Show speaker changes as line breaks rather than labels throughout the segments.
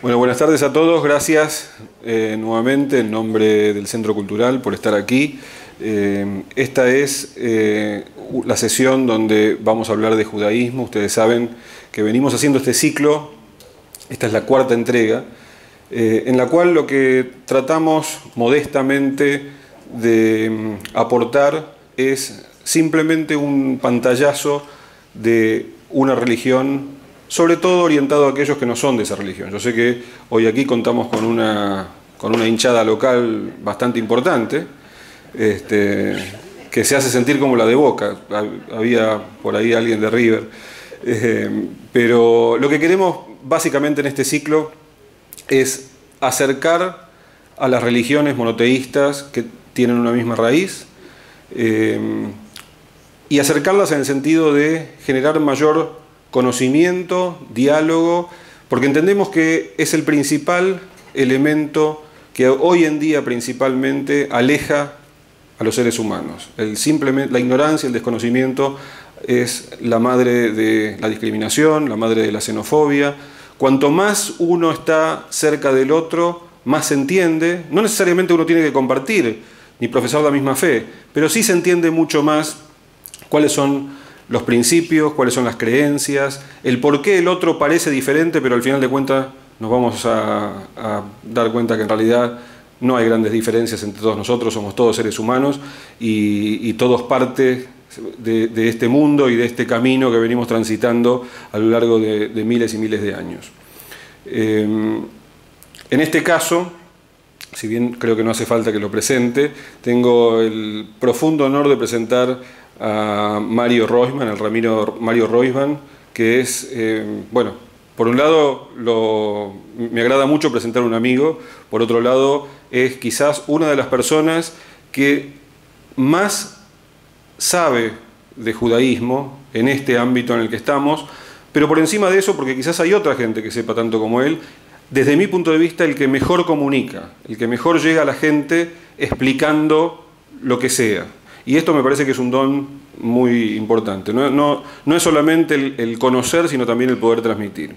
Bueno, buenas tardes a todos. Gracias nuevamente en nombre del Centro Cultural por estar aquí. Esta es la sesión donde vamos a hablar de judaísmo. Ustedes saben que venimos haciendo este ciclo. Esta es la cuarta entrega, en la cual lo que tratamos modestamente de aportar es simplemente un pantallazo de una religión, sobre todo orientado a aquellos que no son de esa religión. Yo sé que hoy aquí contamos con una hinchada local bastante importante, que se hace sentir como la de Boca. Había por ahí alguien de River. Pero lo que queremos básicamente en este ciclo es acercar a las religiones monoteístas que tienen una misma raíz, y acercarlas en el sentido de generar mayor conocimiento, diálogo, porque entendemos que es el principal elemento que hoy en día principalmente aleja a los seres humanos. La ignorancia, el desconocimiento es la madre de la discriminación, la madre de la xenofobia. Cuanto más uno está cerca del otro, más se entiende. No necesariamente uno tiene que compartir ni profesar la misma fe, pero sí se entiende mucho más cuáles son los principios, cuáles son las creencias, el por qué el otro parece diferente, pero al final de cuentas nos vamos a dar cuenta que en realidad no hay grandes diferencias entre todos nosotros, somos todos seres humanos y todos parte de este mundo y de este camino que venimos transitando a lo largo de miles y miles de años. En este caso, si bien creo que no hace falta que lo presente, tengo el profundo honor de presentar a Mario Roisman, al Ramiro Mario Roisman, que es, bueno, por un lado me agrada mucho presentar a un amigo, por otro lado es quizás una de las personas que más sabe de judaísmo en este ámbito en el que estamos, pero por encima de eso, porque quizás hay otra gente que sepa tanto como él, desde mi punto de vista el que mejor comunica, el que mejor llega a la gente explicando lo que sea. Y esto me parece que es un don muy importante. No es solamente el conocer, sino también el poder transmitir.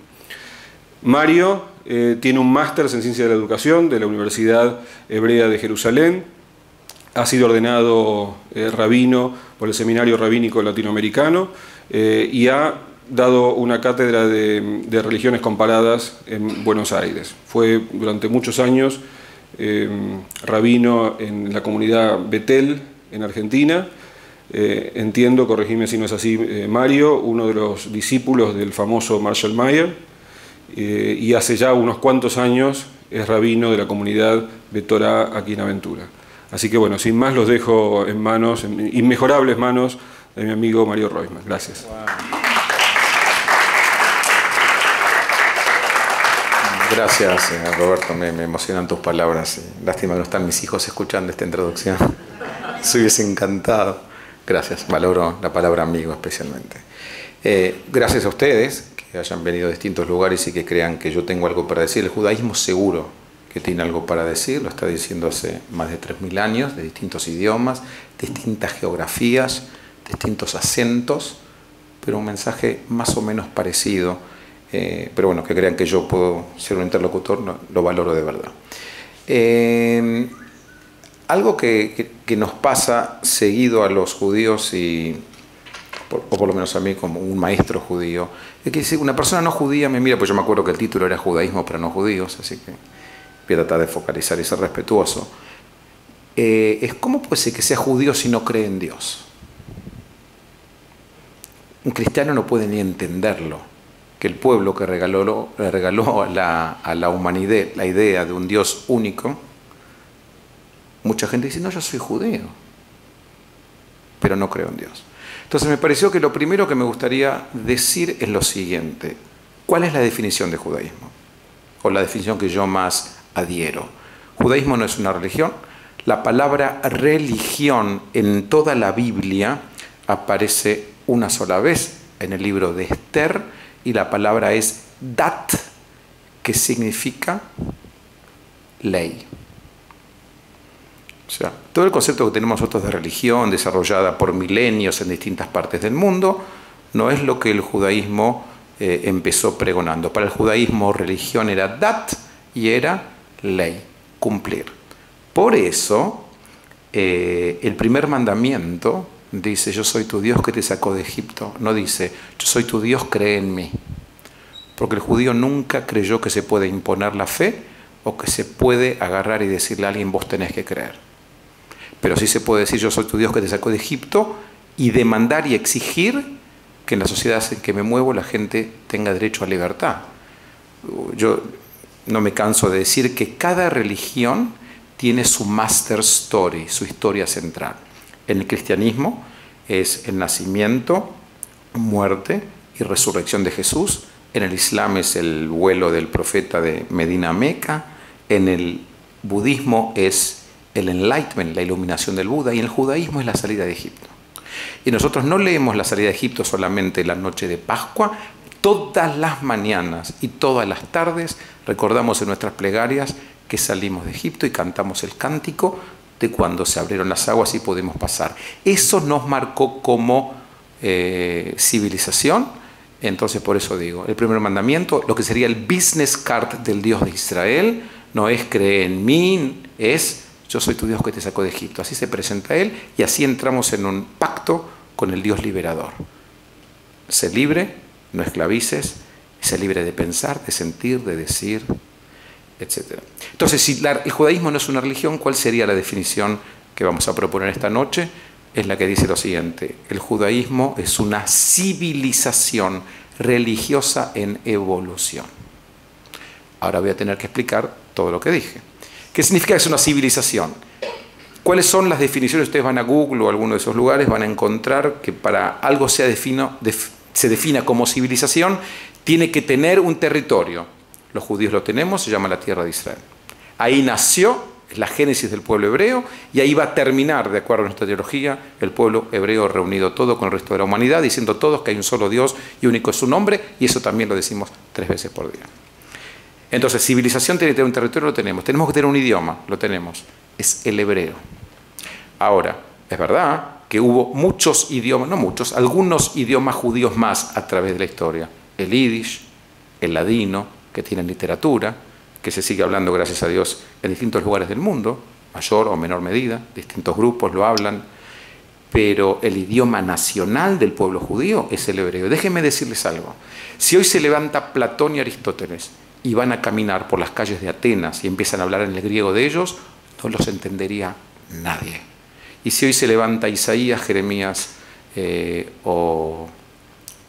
Mario tiene un máster en Ciencia de la Educación de la Universidad Hebrea de Jerusalén. Ha sido ordenado rabino por el Seminario Rabínico Latinoamericano y ha dado una cátedra de religiones comparadas en Buenos Aires. Fue durante muchos años rabino en la comunidad Betel, en Argentina. Entiendo, corregime si no es así, Mario, uno de los discípulos del famoso Marshall Mayer, y hace ya unos cuantos años es rabino de la comunidad Betorá aquí en Aventura. Así que bueno, sin más los dejo en manos, en inmejorables manos de mi amigo Mario Roisman. Gracias.
Wow. Gracias, Roberto, me emocionan tus palabras. Lástima que no están mis hijos escuchando esta introducción. Se hubiese encantado. Gracias, valoro la palabra amigo especialmente. Gracias a ustedes que hayan venido de distintos lugares y que crean que yo tengo algo para decir. El judaísmo seguro que tiene algo para decir, lo está diciendo hace más de 3000 años, de distintos idiomas, distintas geografías, distintos acentos, pero un mensaje más o menos parecido. Pero bueno, que crean que yo puedo ser un interlocutor, no, lo valoro de verdad. Algo que nos pasa seguido a los judíos, o por lo menos a mí como un maestro judío, es que si una persona no judía me mira, pues yo me acuerdo que el título era Judaísmo para no judíos, así que voy a tratar de focalizar y ser respetuoso. Es ¿cómo puede ser que sea judío si no cree en Dios? Un cristiano no puede ni entenderlo, que el pueblo que le regaló a la humanidad la idea de un Dios único. Mucha gente dice, no, yo soy judío, pero no creo en Dios. Entonces me pareció que lo primero que me gustaría decir es lo siguiente. ¿Cuál es la definición de judaísmo? O la definición que yo más adhiero. Judaísmo no es una religión. La palabra religión en toda la Biblia aparece una sola vez en el libro de Esther y la palabra es dat, que significa ley. O sea, todo el concepto que tenemos nosotros de religión desarrollada por milenios en distintas partes del mundo no es lo que el judaísmo empezó pregonando. Para el judaísmo, religión era dat y era ley, cumplir. Por eso, el primer mandamiento dice: yo soy tu Dios que te sacó de Egipto. No dice: yo soy tu Dios, cree en mí. Porque el judío nunca creyó que se puede imponer la fe o que se puede agarrar y decirle a alguien: vos tenés que creer. Pero sí se puede decir: yo soy tu Dios que te sacó de Egipto, y demandar y exigir que en la sociedad en que me muevo la gente tenga derecho a libertad. Yo no me canso de decir que cada religión tiene su master story, su historia central. En el cristianismo es el nacimiento, muerte y resurrección de Jesús. En el Islam es el vuelo del profeta de Medina a Meca. En el budismo es el enlightenment, la iluminación del Buda. Y en el judaísmo es la salida de Egipto. Y nosotros no leemos la salida de Egipto solamente la noche de Pascua. Todas las mañanas y todas las tardes recordamos en nuestras plegarias que salimos de Egipto y cantamos el cántico de cuando se abrieron las aguas y pudimos pasar. Eso nos marcó como civilización. Entonces, por eso digo, el primer mandamiento, lo que sería el business card del Dios de Israel, no es cree en mí, es yo soy tu Dios que te sacó de Egipto. Así se presenta Él y así entramos en un pacto con el Dios liberador. Sé libre, no esclavices, sé libre de pensar, de sentir, de decir, etc. Entonces, si el judaísmo no es una religión, ¿cuál sería la definición que vamos a proponer esta noche? Es la que dice lo siguiente: el judaísmo es una civilización religiosa en evolución. Ahora voy a tener que explicar todo lo que dije. ¿Qué significa que es una civilización? ¿Cuáles son las definiciones? Ustedes van a Google o a alguno de esos lugares, van a encontrar que para algo se defina como civilización, tiene que tener un territorio. Los judíos lo tenemos, se llama la tierra de Israel. Ahí nació, es la génesis del pueblo hebreo, y ahí va a terminar, de acuerdo a nuestra teología, el pueblo hebreo reunido todo con el resto de la humanidad, diciendo todos que hay un solo Dios y único es su nombre, y eso también lo decimos 3 veces por día. Entonces, civilización tiene que tener un territorio, lo tenemos. Tenemos que tener un idioma, lo tenemos. Es el hebreo. Ahora, es verdad que hubo muchos idiomas, no muchos, algunos idiomas judíos más a través de la historia. El yiddish, el ladino, que tienen literatura, que se sigue hablando, gracias a Dios, en distintos lugares del mundo, mayor o menor medida, distintos grupos lo hablan, pero el idioma nacional del pueblo judío es el hebreo. Déjenme decirles algo. Si hoy se levanta Platón y Aristóteles y van a caminar por las calles de Atenas y empiezan a hablar en el griego de ellos, no los entendería nadie. Y si hoy se levanta Isaías, Jeremías o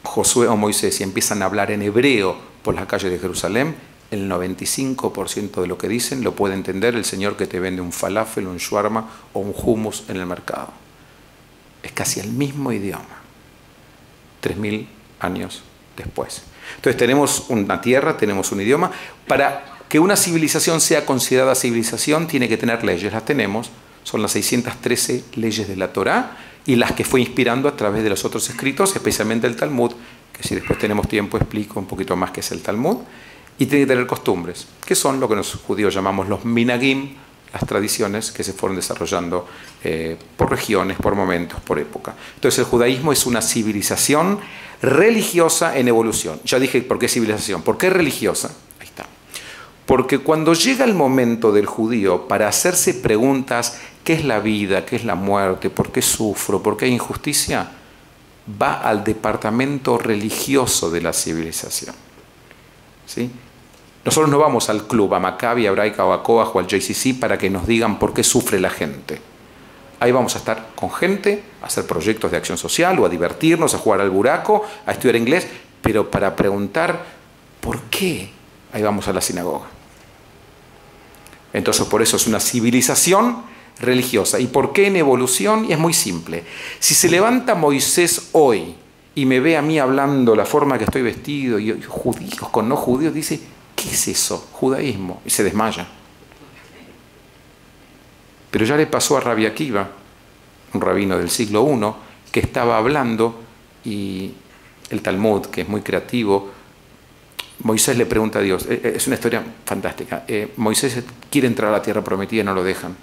Josué o Moisés y empiezan a hablar en hebreo por las calles de Jerusalén, el 95% de lo que dicen lo puede entender el señor que te vende un falafel, un shawarma o un hummus en el mercado. Es casi el mismo idioma, 3000 años después. Entonces tenemos una tierra, tenemos un idioma. Para que una civilización sea considerada civilización tiene que tener leyes, las tenemos, son las 613 leyes de la Torá y las que fue inspirando a través de los otros escritos, especialmente el Talmud, que si después tenemos tiempo explico un poquito más qué es el Talmud, y tiene que tener costumbres, que son lo que los judíos llamamos los minagim, las tradiciones que se fueron desarrollando por regiones, por momentos, por época. Entonces el judaísmo es una civilización religiosa en evolución. Ya dije por qué civilización. ¿Por qué religiosa? Ahí está. Porque cuando llega el momento del judío para hacerse preguntas, ¿qué es la vida? ¿Qué es la muerte? ¿Por qué sufro? ¿Por qué hay injusticia? Va al departamento religioso de la civilización. ¿Sí? Nosotros no vamos al club, a Maccabi, a Hebraica o a Coaj o al JCC para que nos digan por qué sufre la gente. Ahí vamos a estar con gente, a hacer proyectos de acción social o a divertirnos, a jugar al buraco, a estudiar inglés, pero para preguntar ¿por qué? Ahí vamos a la sinagoga. Entonces por eso es una civilización religiosa. ¿Y por qué en evolución? Y es muy simple. Si se levanta Moisés hoy y me ve a mí hablando la forma que estoy vestido y judíos con no judíos, dice ¿qué es eso? Judaísmo. Y se desmaya. Pero ya le pasó a Rabbi Akiva, un rabino del siglo I, que estaba hablando y el Talmud, que es muy creativo, Moisés le pregunta a Dios, es una historia fantástica, Moisés quiere entrar a la tierra prometida y no lo dejan.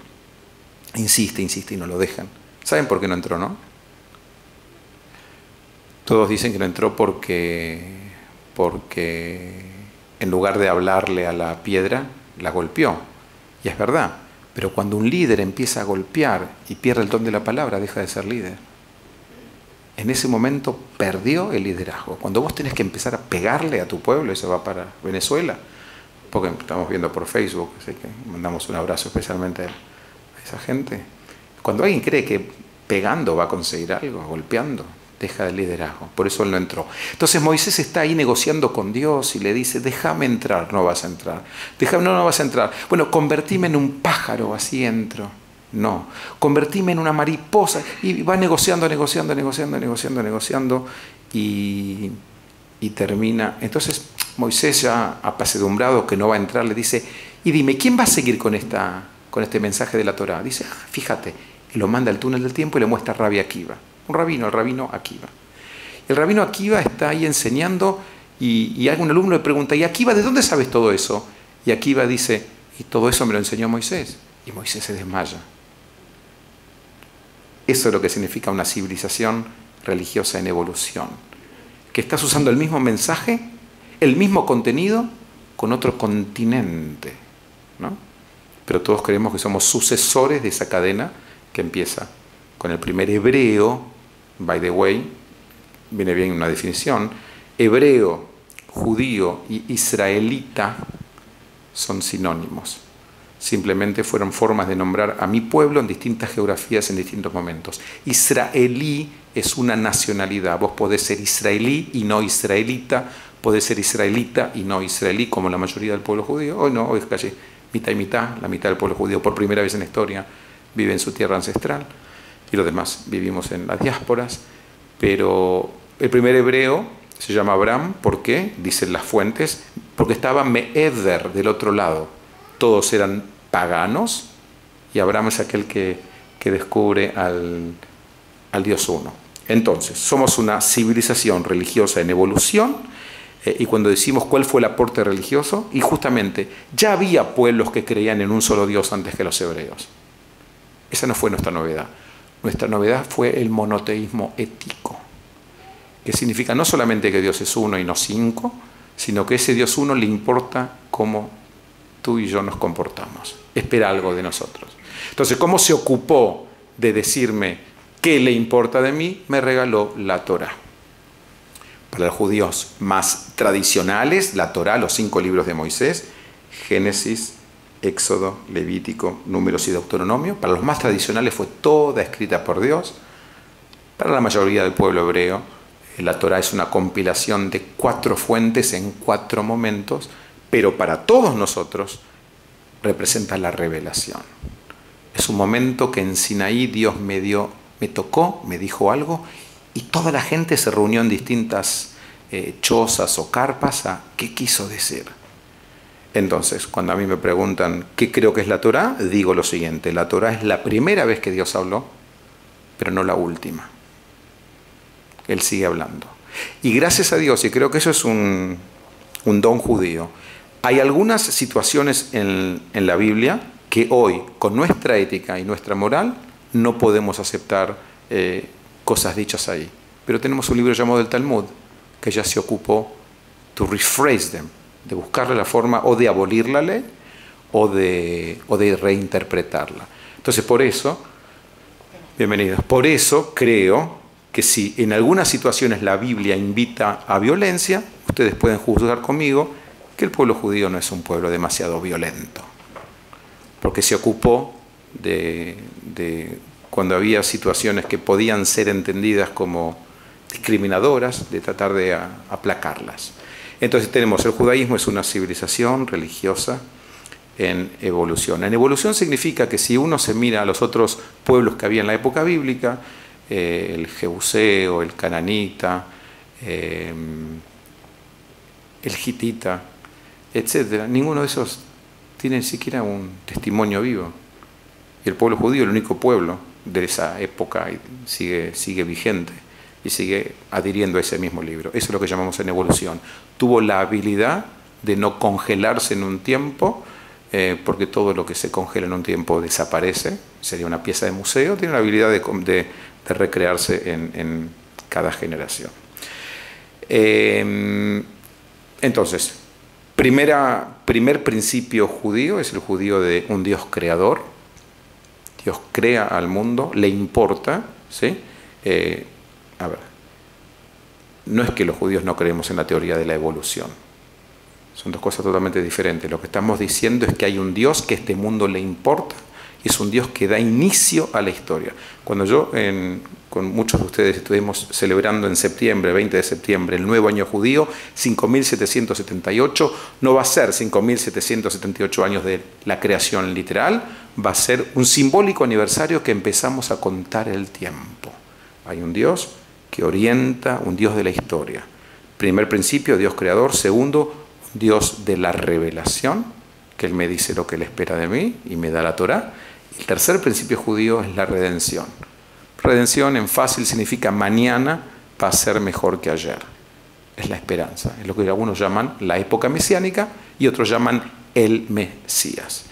Insiste, insiste y no lo dejan. ¿Saben por qué no entró, no? Todos dicen que no entró porque porque en lugar de hablarle a la piedra, la golpeó. Y es verdad, pero cuando un líder empieza a golpear y pierde el don de la palabra, deja de ser líder. En ese momento perdió el liderazgo. Cuando vos tenés que empezar a pegarle a tu pueblo, eso va para Venezuela, porque estamos viendo por Facebook, así que mandamos un abrazo especialmente a esa gente. Cuando alguien cree que pegando va a conseguir algo, golpeando, deja el liderazgo. Por eso él no entró. Entonces Moisés está ahí negociando con Dios y le dice, déjame entrar. No vas a entrar. No vas a entrar. Bueno, convertime en un pájaro, así entro. No. Convertime en una mariposa. Y va negociando y termina. Entonces Moisés, ya apesadumbrado que no va a entrar, le dice, y dime, ¿quién va a seguir con este mensaje de la Torá? Dice, fíjate, y lo manda al túnel del tiempo y le muestra a Rabbi Akiva. Un rabino, el rabino Akiva. El rabino Akiva está ahí enseñando y algún alumno le pregunta, ¿y Akiva de dónde sabes todo eso? Y Akiva dice, y todo eso me lo enseñó Moisés. Y Moisés se desmaya. Eso es lo que significa una civilización religiosa en evolución. Que estás usando el mismo mensaje, el mismo contenido, con otro continente, ¿no? Pero todos creemos que somos sucesores de esa cadena que empieza con el primer hebreo. By the way, viene bien una definición. Hebreo, judío y israelita son sinónimos. Simplemente fueron formas de nombrar a mi pueblo en distintas geografías en distintos momentos. Israelí es una nacionalidad. Vos podés ser israelí y no israelita, podés ser israelita y no israelí, como la mayoría del pueblo judío. Hoy no, hoy es casi mitad y mitad. La mitad del pueblo judío por primera vez en la historia vive en su tierra ancestral. Y los demás vivimos en las diásporas, pero el primer hebreo se llama Abraham. ¿Por qué? Dicen las fuentes, porque estaba Me'eder del otro lado. Todos eran paganos y Abraham es aquel que descubre al Dios uno. Entonces, somos una civilización religiosa en evolución, y cuando decimos cuál fue el aporte religioso, y justamente ya había pueblos que creían en un solo Dios antes que los hebreos. Esa no fue nuestra novedad. Nuestra novedad fue el monoteísmo ético, que significa no solamente que Dios es uno y no cinco, sino que ese Dios uno le importa cómo tú y yo nos comportamos, espera algo de nosotros. Entonces, ¿cómo se ocupó de decirme qué le importa de mí? Me regaló la Torá. Para los judíos más tradicionales, la Torá, los 5 libros de Moisés, Génesis, Éxodo, Levítico, Números y Deuteronomio. Para los más tradicionales fue toda escrita por Dios. Para la mayoría del pueblo hebreo, la Torá es una compilación de 4 fuentes en 4 momentos, pero para todos nosotros representa la revelación. Es un momento que en Sinaí Dios me tocó, me dijo algo, y toda la gente se reunió en distintas chozas o carpas a qué quiso decir. Entonces, cuando a mí me preguntan qué creo que es la Torá, digo lo siguiente: la Torá es la primera vez que Dios habló, pero no la última. Él sigue hablando. Y gracias a Dios, y creo que eso es un don judío, hay algunas situaciones en la Biblia que hoy, con nuestra ética y nuestra moral, no podemos aceptar cosas dichas ahí. Pero tenemos un libro llamado el Talmud, que ya se ocupó to rephrase them, de buscarle la forma o de abolir la ley o de reinterpretarla. Entonces, por eso, bienvenidos, por eso creo que si en algunas situaciones la Biblia invita a violencia, ustedes pueden juzgar conmigo que el pueblo judío no es un pueblo demasiado violento, porque se ocupó de cuando había situaciones que podían ser entendidas como discriminadoras, de tratar de aplacarlas. Entonces tenemos, el judaísmo es una civilización religiosa en evolución. En evolución significa que si uno se mira a los otros pueblos que había en la época bíblica, el jebuseo, el cananita, el hitita, etc., ninguno de esos tiene ni siquiera un testimonio vivo. Y el pueblo judío, el único pueblo de esa época, sigue vigente y sigue adhiriendo a ese mismo libro. Eso es lo que llamamos en evolución. Tuvo la habilidad de no congelarse en un tiempo, porque todo lo que se congela en un tiempo desaparece, sería una pieza de museo. Tiene la habilidad de recrearse en cada generación. Entonces, primer principio judío es el judío de un Dios creador. Dios crea al mundo, le importa, ¿sí? A ver, no es que los judíos no creemos en la teoría de la evolución. Son dos cosas totalmente diferentes. Lo que estamos diciendo es que hay un Dios que a este mundo le importa y es un Dios que da inicio a la historia. Cuando yo, con muchos de ustedes, estuvimos celebrando en septiembre, 20 de septiembre, el nuevo año judío, 5.778, no va a ser 5.778 años de la creación literal, va a ser un simbólico aniversario que empezamos a contar el tiempo. Hay un Dios que orienta, un Dios de la historia. Primer principio, Dios creador. Segundo, Dios de la revelación, que Él me dice lo que Él espera de mí y me da la Torá. El tercer principio judío es la redención. Redención en fácil significa mañana va a ser mejor que ayer. Es la esperanza. Es lo que algunos llaman la época mesiánica y otros llaman el Mesías.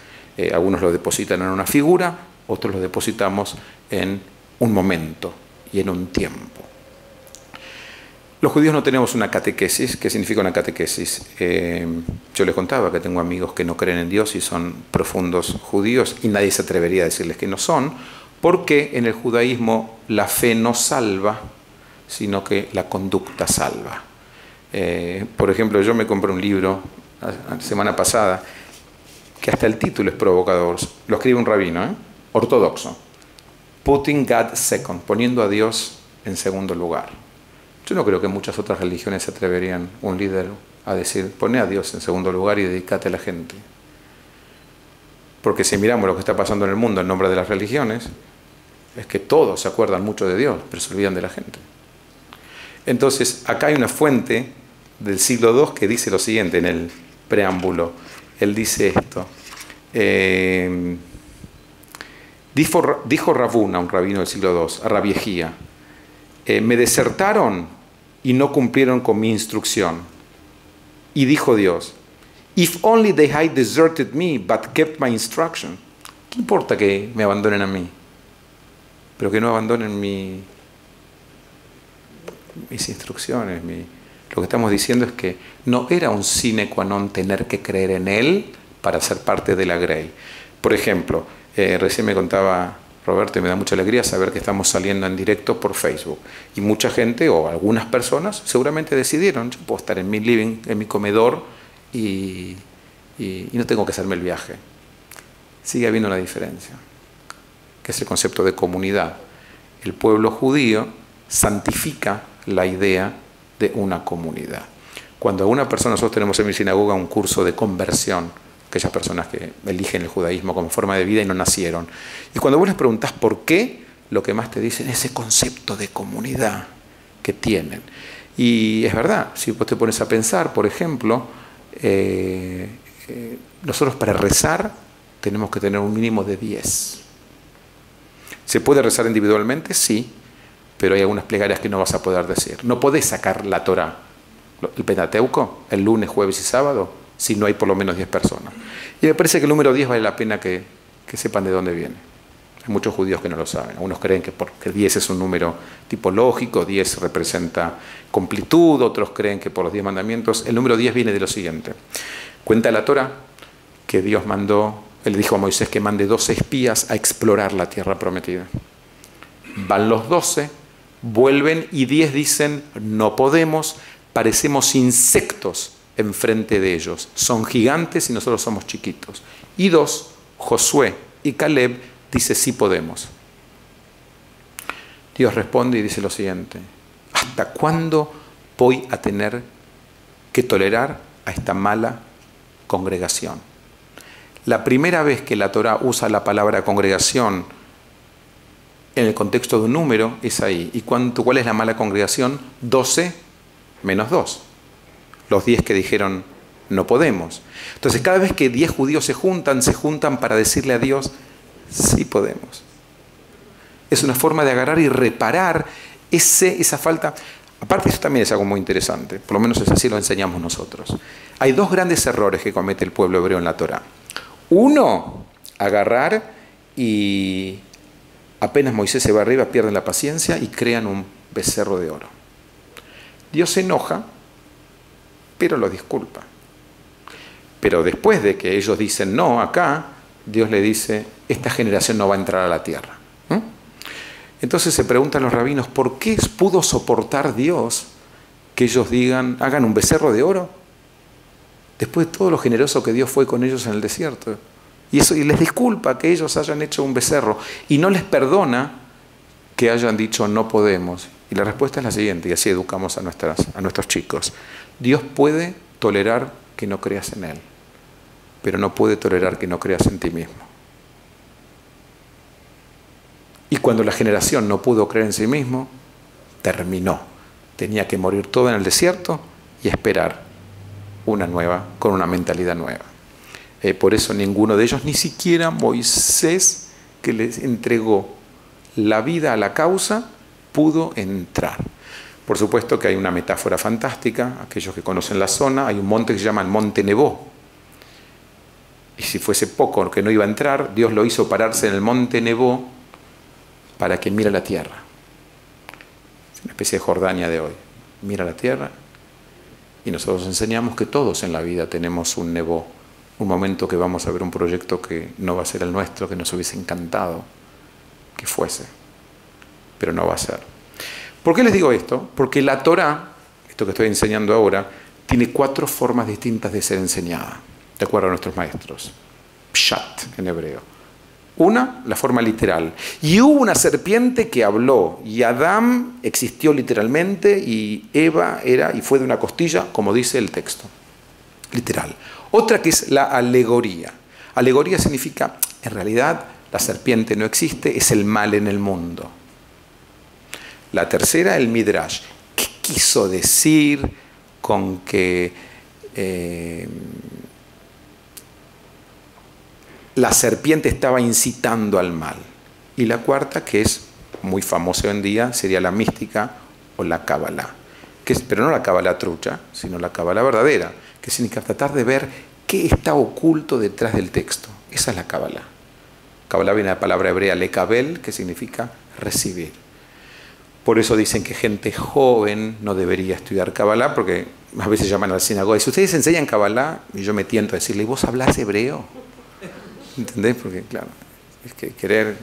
Algunos lo depositan en una figura, otros lo depositamos en un momento y en un tiempo. Los judíos no tenemos una catequesis. ¿Qué significa una catequesis? Yo les contaba que tengo amigos que no creen en Dios y son profundos judíos y nadie se atrevería a decirles que no son, porque en el judaísmo la fe no salva, sino que la conducta salva. Por ejemplo, yo me compré un libro la semana pasada que hasta el título es provocador. Lo escribe un rabino, ortodoxo. Putting God second, poniendo a Dios en segundo lugar. Yo no creo que muchas otras religiones se atreverían, un líder, a decir, poné a Dios en segundo lugar y dedícate a la gente. Porque si miramos lo que está pasando en el mundo en nombre de las religiones, es que todos se acuerdan mucho de Dios, pero se olvidan de la gente. Entonces, acá hay una fuente del siglo II que dice lo siguiente en el preámbulo. Él dice esto. Dijo Ravuna, un rabino del siglo II, a Rabbi Ejía, me desertaron y no cumplieron con mi instrucción. Y dijo Dios, if only they had deserted me, but kept my instruction. ¿Qué importa que me abandonen a mí? Pero que no abandonen mis instrucciones. Lo que estamos diciendo es que no era un sine qua non tener que creer en Él para ser parte de la Grey. Por ejemplo, recién me contaba Roberto, y me da mucha alegría saber que estamos saliendo en directo por Facebook. Y mucha gente, o algunas personas, seguramente decidieron, yo puedo estar en mi living, en mi comedor, y no tengo que hacerme el viaje. Sigue habiendo una diferencia, que es el concepto de comunidad. El pueblo judío santifica la idea de una comunidad. Cuando a una persona, nosotros tenemos en mi sinagoga un curso de conversión, aquellas personas que eligen el judaísmo como forma de vida y no nacieron. Y cuando vos les preguntás por qué, lo que más te dicen es ese concepto de comunidad que tienen. Y es verdad, si vos te pones a pensar, por ejemplo, nosotros para rezar tenemos que tener un mínimo de 10. ¿Se puede rezar individualmente? Sí, pero hay algunas plegarias que no vas a poder decir. No podés sacar la Torá, el Pentateuco, el lunes, jueves y sábado, si no hay por lo menos 10 personas. Y me parece que el número 10 vale la pena que sepan de dónde viene. Hay muchos judíos que no lo saben. Algunos creen que porque 10 es un número tipológico, 10 representa completud, otros creen que por los 10 mandamientos. El número 10 viene de lo siguiente. Cuenta la Torá que Dios mandó, Él le dijo a Moisés que mande 12 espías a explorar la tierra prometida. Van los 12, vuelven y 10 dicen, no podemos, parecemos insectos enfrente de ellos. Son gigantes y nosotros somos chiquitos. Y 2, Josué y Caleb, dice sí podemos. Dios responde y dice lo siguiente: ¿hasta cuándo voy a tener que tolerar a esta mala congregación? La primera vez que la Torá usa la palabra congregación en el contexto de un número es ahí. ¿Y cuál es la mala congregación? 12 menos 2. Los 10 que dijeron no podemos. Entonces cada vez que 10 judíos se juntan para decirle a Dios sí podemos. Es una forma de agarrar y reparar esa falta. Aparte, eso también es algo muy interesante, por lo menos así lo enseñamos nosotros. Hay 2 grandes errores que comete el pueblo hebreo en la Torá. Uno, agarrar y apenas Moisés se va arriba, pierden la paciencia y crean un becerro de oro. Dios se enoja pero lo disculpa. Pero después de que ellos dicen no acá, Dios le dice, esta generación no va a entrar a la tierra. Entonces se preguntan los rabinos, ¿por qué pudo soportar Dios que ellos digan, hagan un becerro de oro? Después de todo lo generoso que Dios fue con ellos en el desierto. Y les disculpa que ellos hayan hecho un becerro y no les perdona que hayan dicho no podemos. Y la respuesta es la siguiente, y así educamos a nuestros chicos. Dios puede tolerar que no creas en Él, pero no puede tolerar que no creas en ti mismo. Y cuando la generación no pudo creer en sí mismo, terminó. Tenía que morir todo en el desierto y esperar una nueva, con una mentalidad nueva. Por eso ninguno de ellos, ni siquiera Moisés, que les entregó la vida a la causa, pudo entrar. Por supuesto que hay una metáfora fantástica, aquellos que conocen la zona, hay un monte que se llama el Monte Nebó. Y si fuese poco que no iba a entrar, Dios lo hizo pararse en el Monte Nebó para que mire la tierra. Es una especie de Jordania de hoy. Mira la tierra y nosotros enseñamos que todos en la vida tenemos un Nebó, un momento que vamos a ver un proyecto que no va a ser el nuestro, que nos hubiese encantado que fuese, pero no va a ser. ¿Por qué les digo esto? Porque la Torá, esto que estoy enseñando ahora, tiene 4 formas distintas de ser enseñada, de acuerdo a nuestros maestros. Pshat en hebreo. Una, la forma literal. Y hubo una serpiente que habló, y Adán existió literalmente, y Eva era y fue de una costilla, como dice el texto. Literal. Otra que es la alegoría. Alegoría significa, en realidad, la serpiente no existe, es el mal en el mundo. La tercera, el midrash. ¿Qué quiso decir con que la serpiente estaba incitando al mal? Y la cuarta, que es muy famosa hoy en día, sería la mística o la cábala. Pero no la cábala trucha, sino la cábala verdadera, que significa tratar de ver qué está oculto detrás del texto. Esa es la cábala. Cábala viene de la palabra hebrea lekabel, que significa recibir. Por eso dicen que gente joven no debería estudiar cábala, porque a veces llaman a la sinagoga y si ustedes enseñan cábala, y yo me tiento a decirle, ¿y vos hablás hebreo? ¿Entendés? Porque, claro, es que querer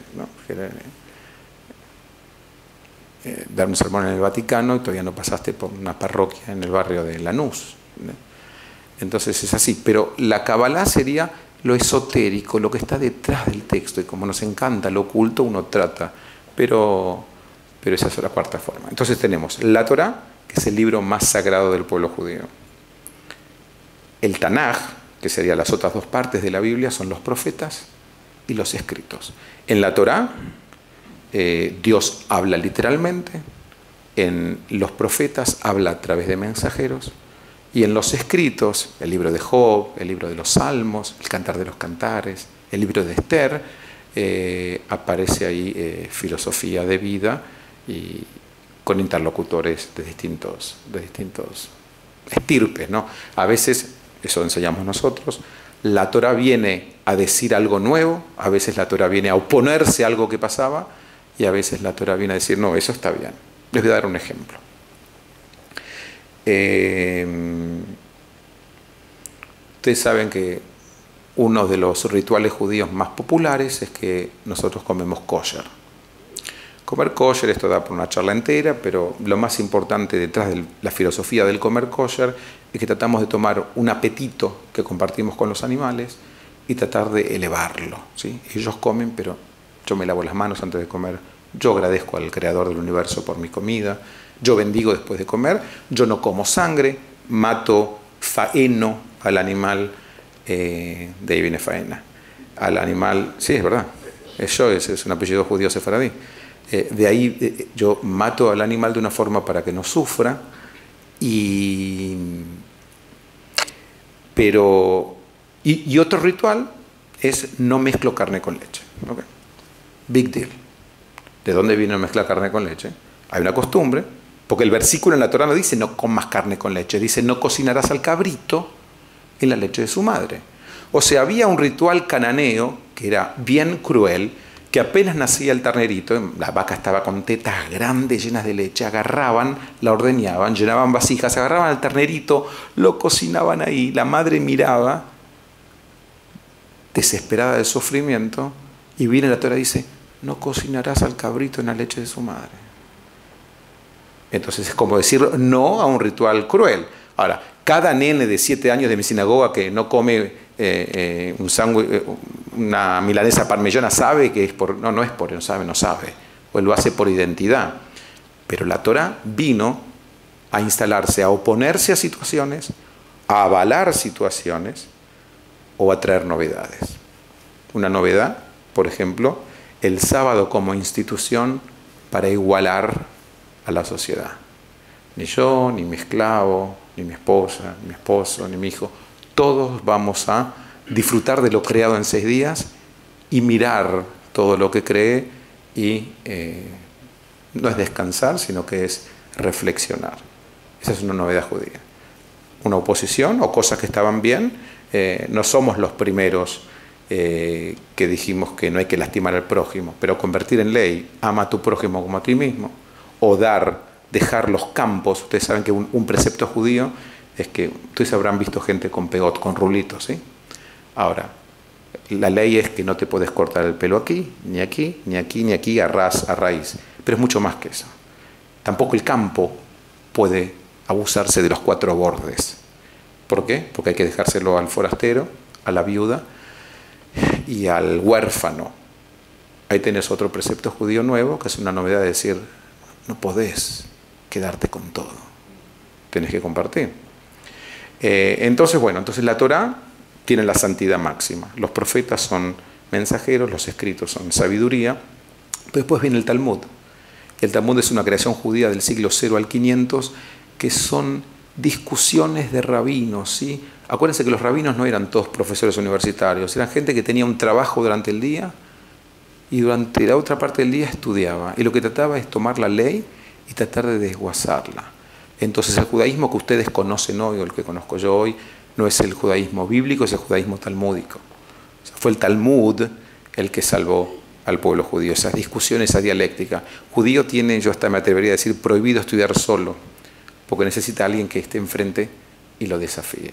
dar un sermón en el Vaticano y todavía no pasaste por una parroquia en el barrio de Lanús. Entonces es así. Pero la cábala sería lo esotérico, lo que está detrás del texto. Y como nos encanta lo oculto, uno trata. Pero esa es la cuarta forma. Entonces tenemos la Torá, que es el libro más sagrado del pueblo judío. El Tanaj, que serían las otras 2 partes de la Biblia, son los profetas y los escritos. En la Torá, Dios habla literalmente, en los profetas habla a través de mensajeros, y en los escritos, el libro de Job, el libro de los Salmos, el Cantar de los Cantares, el libro de Esther, aparece ahí filosofía de vida y con interlocutores de distintos estirpes, ¿no? A veces, eso enseñamos nosotros, la Torá viene a decir algo nuevo, a veces la Torá viene a oponerse a algo que pasaba, y a veces la Torá viene a decir, no, eso está bien. Les voy a dar un ejemplo. Ustedes saben que uno de los rituales judíos más populares es que nosotros comemos kosher. Comer kosher, esto da por una charla entera, pero lo más importante detrás de la filosofía del comer kosher es que tratamos de tomar un apetito que compartimos con los animales y tratar de elevarlo, ¿sí? Ellos comen, pero yo me lavo las manos antes de comer, yo agradezco al Creador del universo por mi comida, yo bendigo después de comer, yo no como sangre, mato, faeno al animal, de ahí viene faena, al animal, sí, es verdad, eso es un apellido judío sefaradí. De ahí yo mato al animal de una forma para que no sufra, y otro ritual es no mezclo carne con leche. ¿Okay? Big deal. ¿De dónde viene mezclar carne con leche? Hay una costumbre, porque el versículo en la Torá no dice no comas carne con leche, dice no cocinarás al cabrito en la leche de su madre. O sea, había un ritual cananeo que era bien cruel, que apenas nacía el ternerito, la vaca estaba con tetas grandes, llenas de leche, agarraban, la ordeñaban, llenaban vasijas, agarraban al ternerito, lo cocinaban ahí, la madre miraba, desesperada del sufrimiento, y viene la Torá y dice, no cocinarás al cabrito en la leche de su madre. Entonces es como decir no a un ritual cruel. Ahora, cada nene de 7 años de mi sinagoga que no come una milanesa parmellana sabe que es por... No es por... No sabe. O él lo hace por identidad. Pero la Torá vino a instalarse, a oponerse a situaciones, a avalar situaciones o a traer novedades. Una novedad, por ejemplo, el sábado como institución para igualar a la sociedad. Ni yo, ni mi esclavo, ni mi esposa, ni mi esposo, ni mi hijo, todos vamos a disfrutar de lo creado en 6 días y mirar todo lo que cree y no es descansar, sino que es reflexionar. Esa es una novedad judía. Una oposición o cosas que estaban bien, no somos los primeros que dijimos que no hay que lastimar al prójimo, pero convertir en ley, ama a tu prójimo como a ti mismo, o dejar los campos. Ustedes saben que un precepto judío es que, ustedes habrán visto gente con pegot, con rulitos, ¿sí? Ahora, la ley es que no te puedes cortar el pelo aquí, ni aquí, ni aquí, ni aquí, a raíz. Pero es mucho más que eso. Tampoco el campo puede abusarse de los 4 bordes. ¿Por qué? Porque hay que dejárselo al forastero, a la viuda y al huérfano. Ahí tenés otro precepto judío nuevo, que es una novedad de decir, no podés quedarte con todo, tenés que compartir. Entonces la Torá tiene la santidad máxima, los profetas son mensajeros, los escritos son sabiduría, pero después viene el Talmud. El Talmud es una creación judía del siglo 0 al 500, que son discusiones de rabinos, ¿sí? Acuérdense que los rabinos no eran todos profesores universitarios, eran gente que tenía un trabajo durante el día y durante la otra parte del día estudiaba. Y lo que trataba es tomar la ley y tratar de desguazarla. Entonces el judaísmo que ustedes conocen hoy, o el que conozco yo hoy, no es el judaísmo bíblico, es el judaísmo talmúdico. O sea, fue el Talmud el que salvó al pueblo judío, esas discusiones, esa dialéctica. Judío tiene, yo hasta me atrevería a decir, prohibido estudiar solo, porque necesita a alguien que esté enfrente y lo desafíe.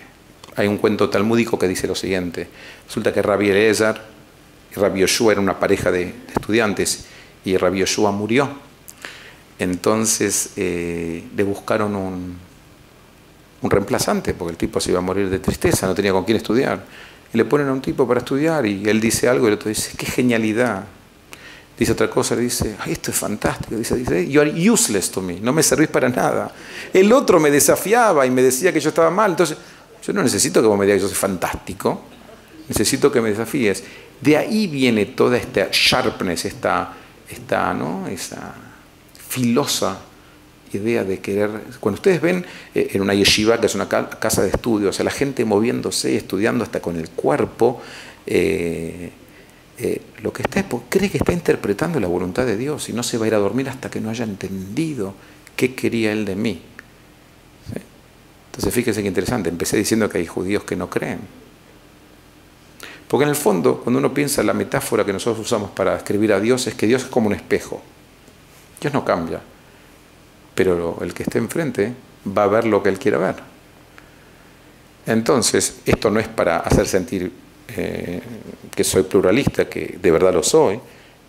Hay un cuento talmúdico que dice lo siguiente. Resulta que Rabbi Eliezer y Rabbi Yoshua eran una pareja de estudiantes y Rabbi Yoshua murió. Entonces le buscaron un reemplazante, porque el tipo se iba a morir de tristeza, no tenía con quién estudiar. Y le ponen a un tipo para estudiar y él dice algo y el otro dice, ¡qué genialidad! Dice otra cosa, le dice, ¡ay, esto es fantástico! Dice, you are useless to me, no me servís para nada. El otro me desafiaba y me decía que yo estaba mal, entonces yo no necesito que vos me digas que yo soy fantástico, necesito que me desafíes. De ahí viene toda esta sharpness, esta filosa idea de querer... Cuando ustedes ven en una yeshiva, que es una casa de estudio, o sea, la gente moviéndose, estudiando hasta con el cuerpo, lo que está es porque cree que está interpretando la voluntad de Dios y no se va a ir a dormir hasta que no haya entendido qué quería Él de mí. ¿Sí? Entonces fíjense qué interesante, empecé diciendo que hay judíos que no creen. Porque en el fondo, cuando uno piensa en la metáfora que nosotros usamos para describir a Dios, es que Dios es como un espejo. Dios no cambia, pero el que esté enfrente va a ver lo que Él quiera ver. Entonces, esto no es para hacer sentir que soy pluralista, que de verdad lo soy,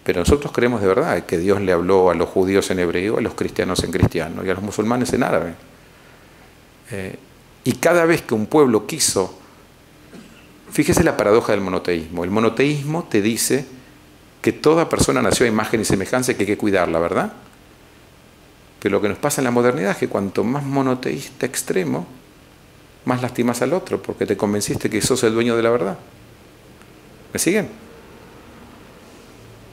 pero nosotros creemos de verdad que Dios le habló a los judíos en hebreo, a los cristianos en cristiano y a los musulmanes en árabe. Y cada vez que un pueblo quiso... Fíjese la paradoja del monoteísmo. El monoteísmo te dice que toda persona nació a imagen y semejanza y que hay que cuidarla, ¿verdad? Pero lo que nos pasa en la modernidad es que cuanto más monoteísta extremo, más lastimas al otro, porque te convenciste que sos el dueño de la verdad. ¿Me siguen?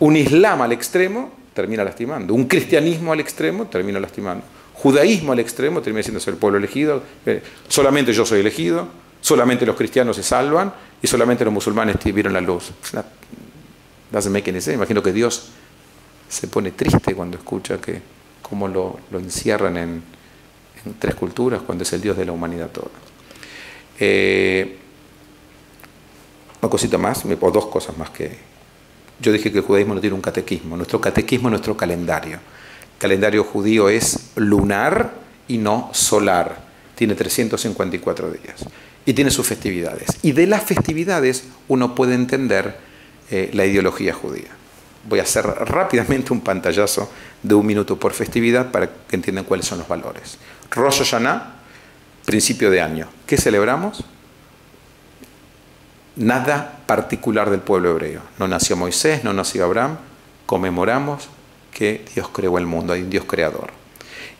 Un islam al extremo termina lastimando. Un cristianismo al extremo termina lastimando. Judaísmo al extremo termina siendo el pueblo elegido. Solamente yo soy elegido. Solamente los cristianos se salvan y solamente los musulmanes vieron la luz. Doesn't make any sense. Imagino que Dios se pone triste cuando escucha que cómo lo encierran en 3 culturas cuando es el Dios de la humanidad toda. Una cosita más, o 2 cosas más que Yo dije que el judaísmo no tiene un catequismo. Nuestro catequismo es nuestro calendario. El calendario judío es lunar y no solar. Tiene 354 días. Y tiene sus festividades. Y de las festividades uno puede entender la ideología judía. Voy a hacer rápidamente un pantallazo de 1 minuto por festividad para que entiendan cuáles son los valores. Rosh Hashanah, principio de año. ¿Qué celebramos? Nada particular del pueblo hebreo. No nació Moisés, no nació Abraham. Conmemoramos que Dios creó el mundo, hay un Dios creador.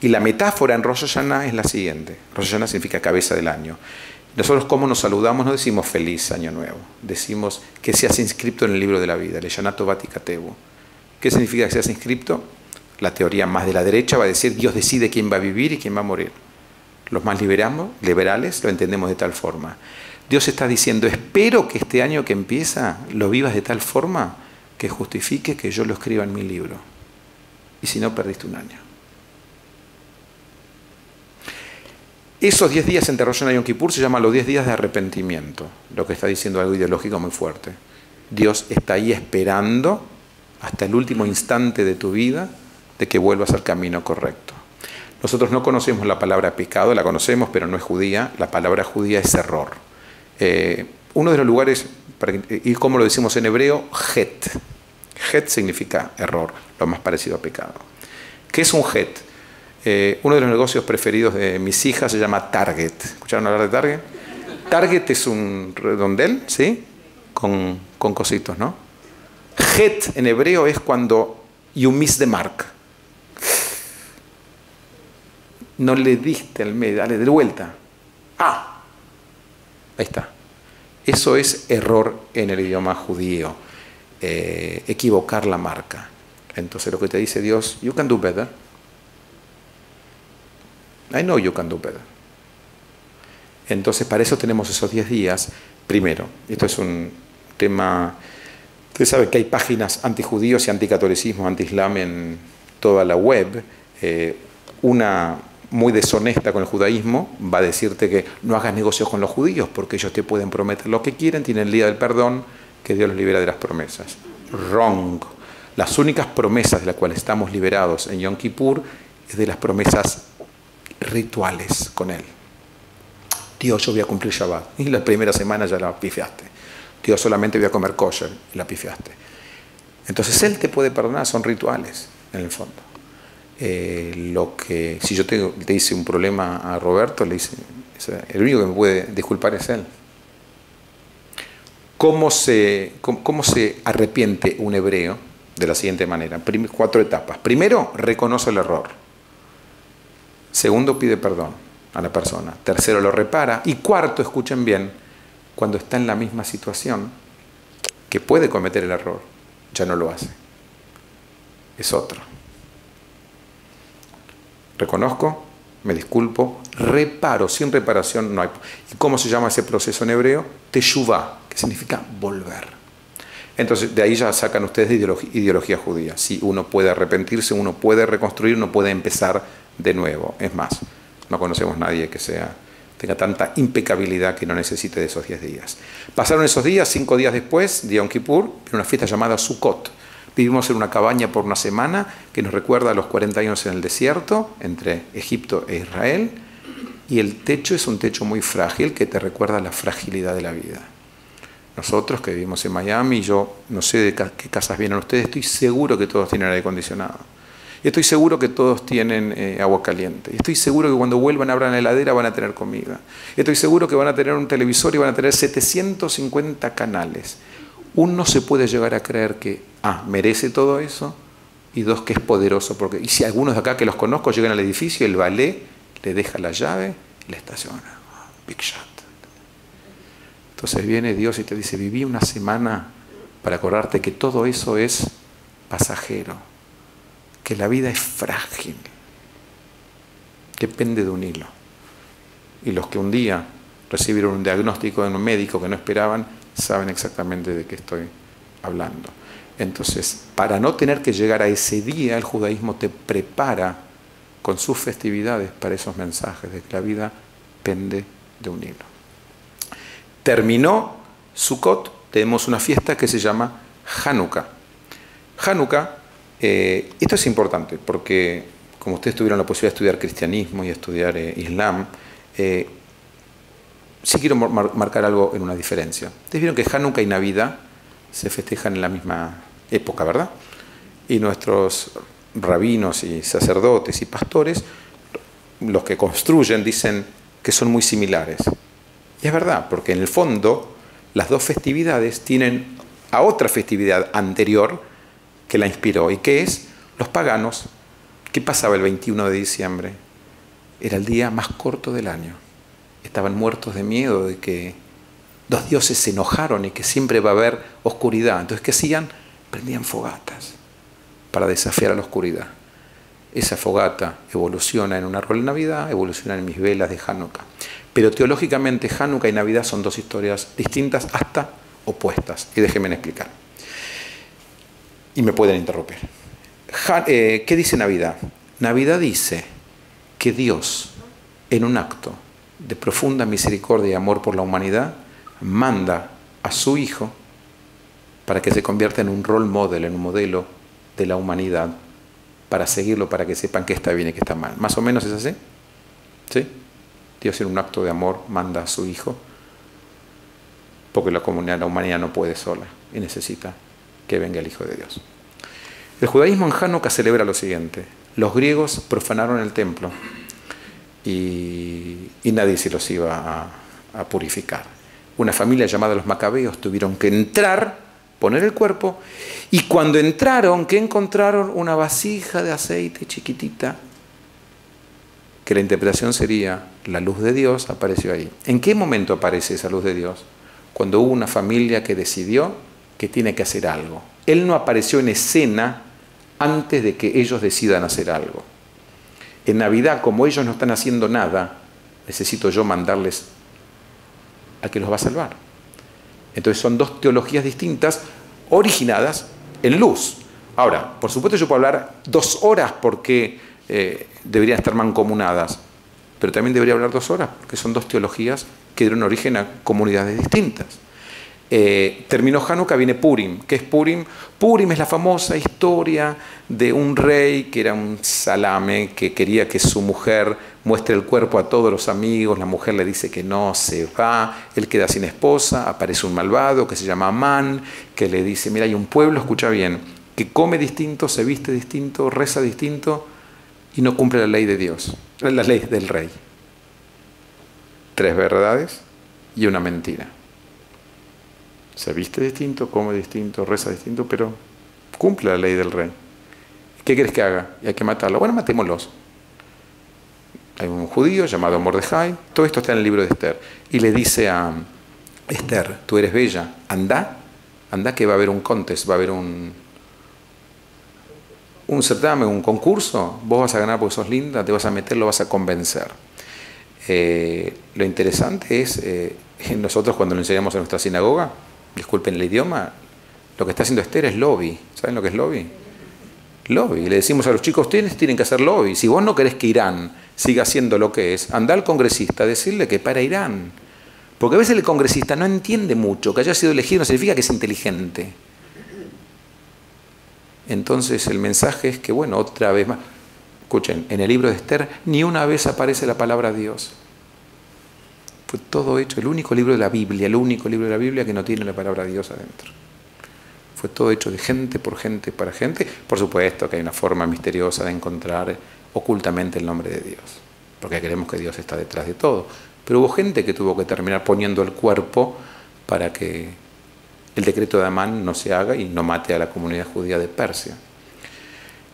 Y la metáfora en Rosh Hashanah es la siguiente. Rosh Hashanah significa cabeza del año. Nosotros, ¿cómo nos saludamos? No decimos feliz año nuevo. Decimos que seas inscripto en el libro de la vida, Leshana Tová Tikatevu. ¿Qué significa que seas inscripto? La teoría más de la derecha va a decir Dios decide quién va a vivir y quién va a morir. Los más liberales lo entendemos de tal forma. Dios está diciendo, espero que este año que empieza lo vivas de tal forma que justifique que yo lo escriba en mi libro. Y si no, perdiste un año. Esos 10 días entre Rosh Hashanah y Yom Kippur se llaman los 10 días de arrepentimiento, lo que está diciendo algo ideológico muy fuerte. Dios está ahí esperando hasta el último instante de tu vida de que vuelvas al camino correcto. Nosotros no conocemos la palabra pecado, la conocemos, pero no es judía. La palabra judía es error. Uno de los lugares, y como lo decimos en hebreo, het. Het significa error, lo más parecido a pecado. ¿Qué es un het? Uno de los negocios preferidos de mis hijas se llama Target. ¿Escucharon hablar de Target? Target es un redondel, ¿sí? Con cositos, ¿no? Het en hebreo es cuando you miss the mark. No le diste al medio, dale de vuelta. Ah, ahí está. Eso es error en el idioma judío. Equivocar la marca. Entonces lo que te dice Dios, you can do better. I know you can do better. Entonces, para eso tenemos esos 10 días. Primero, esto es un tema... Usted sabe que hay páginas antijudíos y anticatolicismo, anti-islam en toda la web. Una muy deshonesta con el judaísmo va a decirte que no hagas negocios con los judíos porque ellos te pueden prometer lo que quieren, tienen el día del perdón, que Dios los libera de las promesas. Wrong. Las únicas promesas de las cuales estamos liberados en Yom Kippur es de las promesas rituales con Él. Dios, yo voy a cumplir Shabbat. Y la primera semana ya la pifiaste. Dios, solamente voy a comer kosher. Y la pifiaste. Entonces Él te puede perdonar, son rituales, en el fondo. Si yo te hice un problema a Roberto, le dice, el único que me puede disculpar es Él. ¿Cómo se arrepiente un hebreo? De la siguiente manera. 4 etapas. Primero, reconoce el error. Segundo, pide perdón a la persona. Tercero, lo repara. Y cuarto, escuchen bien, cuando está en la misma situación, que puede cometer el error, ya no lo hace. Es otro. Reconozco, me disculpo, reparo. Sin reparación no hay. ¿Y cómo se llama ese proceso en hebreo? Teshuvah, que significa volver. Entonces, de ahí ya sacan ustedes de ideología judía. Si uno puede arrepentirse, uno puede reconstruir, uno puede empezar de nuevo. Es más, no conocemos a nadie que tenga tanta impecabilidad que no necesite de esos 10 días. Pasaron esos días, 5 días después de Yom Kippur, en una fiesta llamada Sukkot. Vivimos en una cabaña por una semana que nos recuerda a los 40 años en el desierto, entre Egipto e Israel. Y el techo es un techo muy frágil que te recuerda la fragilidad de la vida. Nosotros que vivimos en Miami, yo no sé de qué casas vienen ustedes, estoy seguro que todos tienen aire acondicionado. Y estoy seguro que todos tienen agua caliente. Y estoy seguro que cuando vuelvan a abrir la heladera van a tener comida. Y estoy seguro que van a tener un televisor y van a tener 750 canales. Uno se puede llegar a creer que, merece todo eso, y dos, que es poderoso. Y si algunos de acá que los conozco llegan al edificio, el valet le deja la llave y le estaciona. Big shot. Entonces viene Dios y te dice, viví una semana para acordarte que todo eso es pasajero, que la vida es frágil, depende de un hilo. Y los que un día recibieron un diagnóstico de un médico que no esperaban, saben exactamente de qué estoy hablando. Entonces, para no tener que llegar a ese día, el judaísmo te prepara con sus festividades para esos mensajes de que la vida pende de un hilo. Terminó Sukkot, tenemos una fiesta que se llama Hanukkah. Hanukkah, esto es importante porque como ustedes tuvieron la posibilidad de estudiar cristianismo y estudiar islam, sí quiero marcar algo en una diferencia. Ustedes vieron que Hanukkah y Navidad se festejan en la misma época, ¿verdad? Y nuestros rabinos y sacerdotes y pastores, los que construyen, dicen que son muy similares. Y es verdad, porque en el fondo las dos festividades tienen a otra festividad anterior que la inspiró, y que es los paganos. ¿Qué pasaba el 21 de diciembre? Era el día más corto del año. Estaban muertos de miedo de que los dioses se enojaron y que siempre va a haber oscuridad. Entonces, ¿qué hacían? Prendían fogatas para desafiar a la oscuridad. Esa fogata evoluciona en un árbol de Navidad, evoluciona en mis velas de Hanukkah. Pero teológicamente Hanukkah y Navidad son dos historias distintas, hasta opuestas. Y déjenme explicar. Y me pueden interrumpir. ¿Qué dice Navidad? Navidad dice que Dios, en un acto de profunda misericordia y amor por la humanidad, manda a su Hijo para que se convierta en un role model, en un modelo de la humanidad, para seguirlo, para que sepan qué está bien y qué está mal. ¿Más o menos es así? ¿Sí? Dios, en un acto de amor, manda a su Hijo, porque la humanidad no puede sola y necesita que venga el Hijo de Dios. El judaísmo en Hanukkah celebra lo siguiente: los griegos profanaron el templo y nadie se los iba a purificar. Una familia llamada los macabeos tuvieron que entrar, poner el cuerpo, y cuando entraron, ¿qué encontraron? Una vasija de aceite chiquitita, que la interpretación sería la luz de Dios apareció ahí. ¿En qué momento aparece esa luz de Dios? Cuando hubo una familia que decidió que tiene que hacer algo. Él no apareció en escena antes de que ellos decidan hacer algo. En Navidad, como ellos no están haciendo nada, necesito yo mandarles a que los va a salvar. Entonces son dos teologías distintas, originadas en luz. Ahora, por supuesto yo puedo hablar 2 horas porque deberían estar mancomunadas, pero también debería hablar 2 horas porque son dos teologías que dieron origen a comunidades distintas. Terminó Hanukkah, viene Purim. ¿Qué es Purim? Purim es la famosa historia de un rey que era un salame, que quería que su mujer muestre el cuerpo a todos los amigos. La mujer le dice que no, se va, él queda sin esposa, aparece un malvado que se llama Amán, que le dice: mira, hay un pueblo, escucha bien, que come distinto, se viste distinto, reza distinto y no cumple la ley de Dios, la ley del rey. 3 verdades y una mentira. Se viste distinto, come distinto, reza distinto, pero cumple la ley del rey. ¿Qué quieres que haga? Y hay que matarlo. Bueno, matémoslos. Hay un judío llamado Mordejai, todo esto está en el libro de Esther, y le dice a Esther: tú eres bella, anda que va a haber un contest, va a haber un certamen, un concurso, vos vas a ganar porque sos linda, te vas a meter, lo vas a convencer. Lo interesante es, nosotros cuando lo enseñamos en nuestra sinagoga, disculpen el idioma, lo que está haciendo Esther es lobby. ¿Saben lo que es lobby? Lobby. Le decimos a los chicos: ustedes tienen que hacer lobby. Si vos no querés que Irán siga siendo lo que es, anda al congresista a decirle que para Irán. Porque a veces el congresista no entiende mucho, que haya sido elegido no significa que es inteligente. Entonces el mensaje es que, bueno, otra vez más, escuchen, en el libro de Esther ni una vez aparece la palabra Dios. Fue todo hecho, el único libro de la Biblia que no tiene la palabra Dios adentro. Fue todo hecho de gente, por gente, para gente. Por supuesto que hay una forma misteriosa de encontrar ocultamente el nombre de Dios, porque creemos que Dios está detrás de todo. Pero hubo gente que tuvo que terminar poniendo el cuerpo para que el decreto de Amán no se haga y no mate a la comunidad judía de Persia.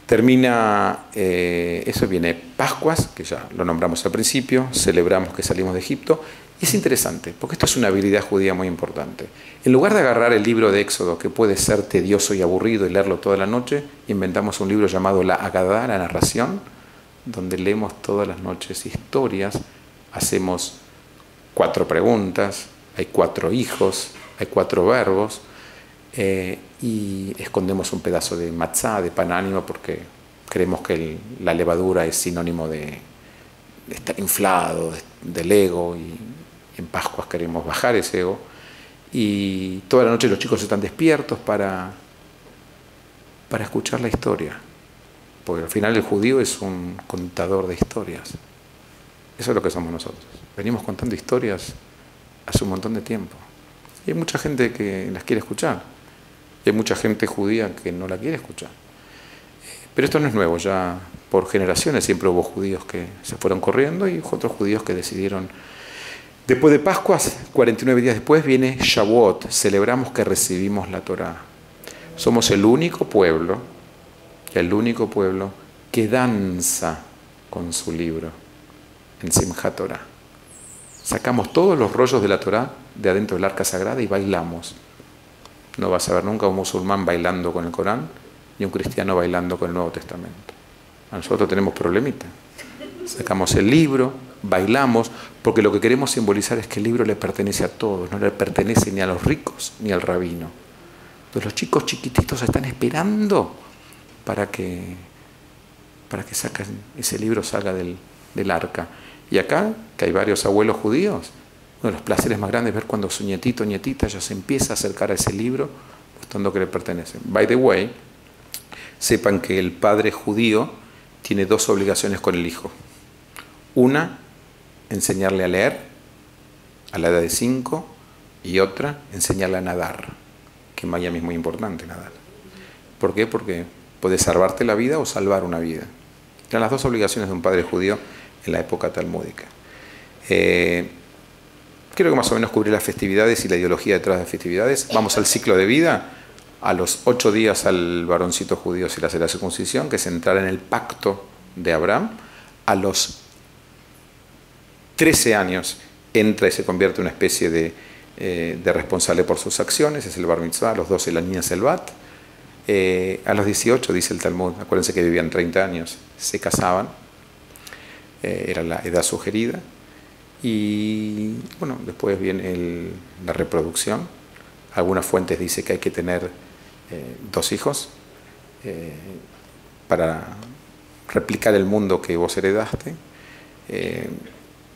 Termina, eso viene Pascuas, que ya lo nombramos al principio, celebramos que salimos de Egipto. Y es interesante, porque esto es una habilidad judía muy importante. En lugar de agarrar el libro de Éxodo, que puede ser tedioso y aburrido y leerlo toda la noche, inventamos un libro llamado la Agadá, la narración, donde leemos todas las noches historias, hacemos 4 preguntas, hay 4 hijos, hay 4 verbos, y escondemos un pedazo de matzá, de pan ánimo, porque creemos que la levadura es sinónimo de estar inflado, del ego, y en Pascuas queremos bajar ese ego. Y toda la noche los chicos están despiertos para para escuchar la historia. Porque al final el judío es un contador de historias. Eso es lo que somos nosotros. Venimos contando historias hace un montón de tiempo. Y hay mucha gente que las quiere escuchar. Y hay mucha gente judía que no la quiere escuchar. Pero esto no es nuevo, ya por generaciones siempre hubo judíos que se fueron corriendo y otros judíos que decidieron. Después de Pascuas, 49 días después, viene Shavuot, celebramos que recibimos la Torá. Somos el único pueblo que danza con su libro en Simchat Torah. Sacamos todos los rollos de la Torá de adentro del arca sagrada y bailamos. No vas a ver nunca un musulmán bailando con el Corán, ni un cristiano bailando con el Nuevo Testamento. A nosotros tenemos problemita. Sacamos el libro, bailamos, porque lo que queremos simbolizar es que el libro le pertenece a todos, no le pertenece ni a los ricos ni al rabino. Entonces los chicos chiquititos están esperando para que ese libro salga del arca. Y acá, que hay varios abuelos judíos, uno de los placeres más grandes es ver cuando su nietito o nietita ya se empieza a acercar a ese libro, mostrando que le pertenece. By the way, sepan que el padre judío tiene dos obligaciones con el hijo. Una, enseñarle a leer a la edad de 5, y otra, enseñarle a nadar, que en Miami es muy importante nadar. ¿Por qué? Porque puede salvarte la vida o salvar una vida. Eran las dos obligaciones de un padre judío en la época talmúdica. Creo que más o menos cubrí las festividades y la ideología detrás de las festividades. Vamos al ciclo de vida. A los 8 días al varoncito judío se le hace la circuncisión, que es entrar en el pacto de Abraham. A los 13 años entra y se convierte en una especie de responsable por sus acciones, es el bar mitzvah. A los 12 la niña es el bat. A los 18, dice el Talmud, acuérdense que vivían 30 años, se casaban, era la edad sugerida. Y bueno, después viene la reproducción. Algunas fuentes dicen que hay que tener 2 hijos para replicar el mundo que vos heredaste.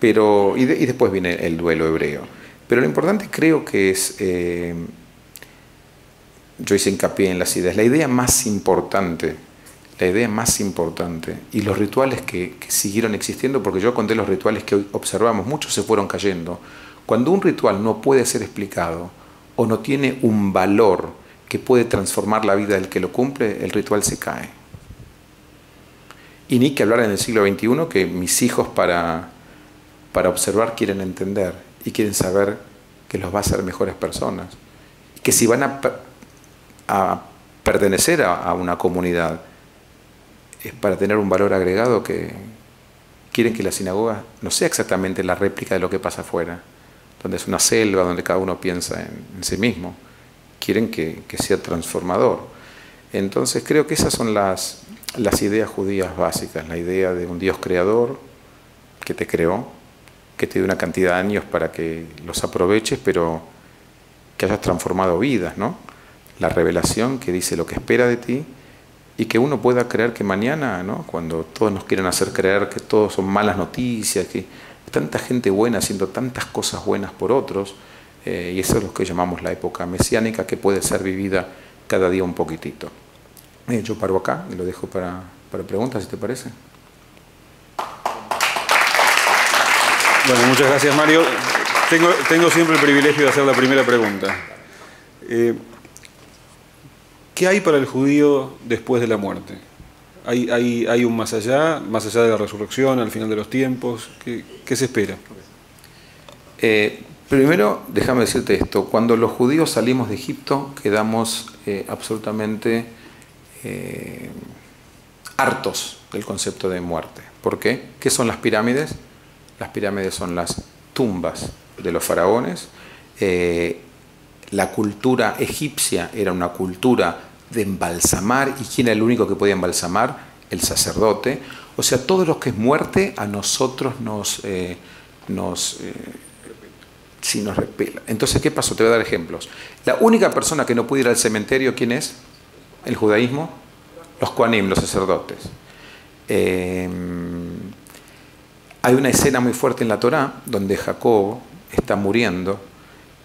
Y después viene el duelo hebreo. Pero lo importante creo que es, yo hice hincapié en las ideas, la idea más importante y los rituales que siguieron existiendo, porque yo conté los rituales que hoy observamos, muchos se fueron cayendo. Cuando un ritual no puede ser explicado o no tiene un valor que puede transformar la vida del que lo cumple, el ritual se cae. Y ni que hablar en el siglo XXI, que mis hijos para observar quieren entender y quieren saber que los va a hacer mejores personas. Que si van a pertenecer a una comunidad, es para tener un valor agregado, que quieren que la sinagoga no sea exactamente la réplica de lo que pasa afuera, donde es una selva, donde cada uno piensa en sí mismo. Quieren que sea transformador. Entonces creo que esas son las ideas judías básicas, la idea de un Dios creador que te creó, que te dio una cantidad de años para que los aproveches, pero que hayas transformado vidas, ¿no? La revelación que dice lo que espera de ti, y que uno pueda creer que mañana, ¿no?, cuando todos nos quieren hacer creer que todos son malas noticias, que tanta gente buena haciendo tantas cosas buenas por otros, y eso es lo que llamamos la época mesiánica, que puede ser vivida cada día un poquitito. Yo paro acá y lo dejo para preguntas, si te parece.
Bueno, muchas gracias, Mario. Tengo siempre el privilegio de hacer la primera pregunta. ¿Qué hay para el judío después de la muerte? ¿Hay un más allá de la resurrección, al final de los tiempos? ¿Qué se espera?
Primero, déjame decirte esto. Cuando los judíos salimos de Egipto, quedamos absolutamente hartos del concepto de muerte. ¿Por qué? ¿Qué son las pirámides? Las pirámides son las tumbas de los faraones. La cultura egipcia era una cultura de embalsamar. ¿Y quién era el único que podía embalsamar? El sacerdote. O sea, todo lo que es muerte a nosotros nos repela. Entonces, ¿qué pasó? Te voy a dar ejemplos. La única persona que no puede ir al cementerio, ¿quién es? El judaísmo, los Kohanim, los sacerdotes. Hay una escena muy fuerte en la Torá donde Jacob está muriendo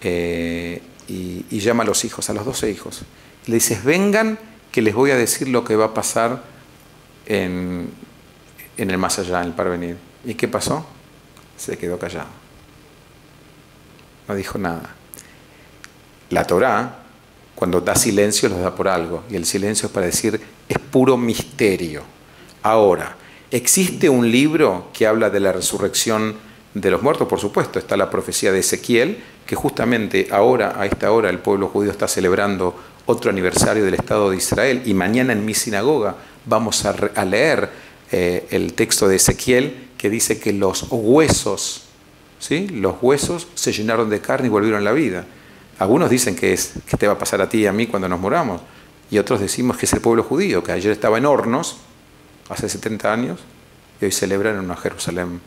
y llama a los hijos, a los 12 hijos. Le dices, vengan que les voy a decir lo que va a pasar en el más allá, en el porvenir. ¿Y qué pasó? Se quedó callado. No dijo nada. La Torá, cuando da silencio, los da por algo. Y el silencio es para decir, es puro misterio. Ahora, ¿existe un libro que habla de la resurrección de los muertos? Por supuesto, está la profecía de Ezequiel, que justamente ahora, a esta hora, el pueblo judío está celebrando otro aniversario del Estado de Israel, y mañana en mi sinagoga vamos a leer el texto de Ezequiel, que dice que los huesos, ¿sí?, los huesos se llenaron de carne y volvieron a la vida. Algunos dicen que te va a pasar a ti y a mí cuando nos muramos, y otros decimos que es el pueblo judío, que ayer estaba en hornos, hace 70 años, y hoy celebran una Jerusalén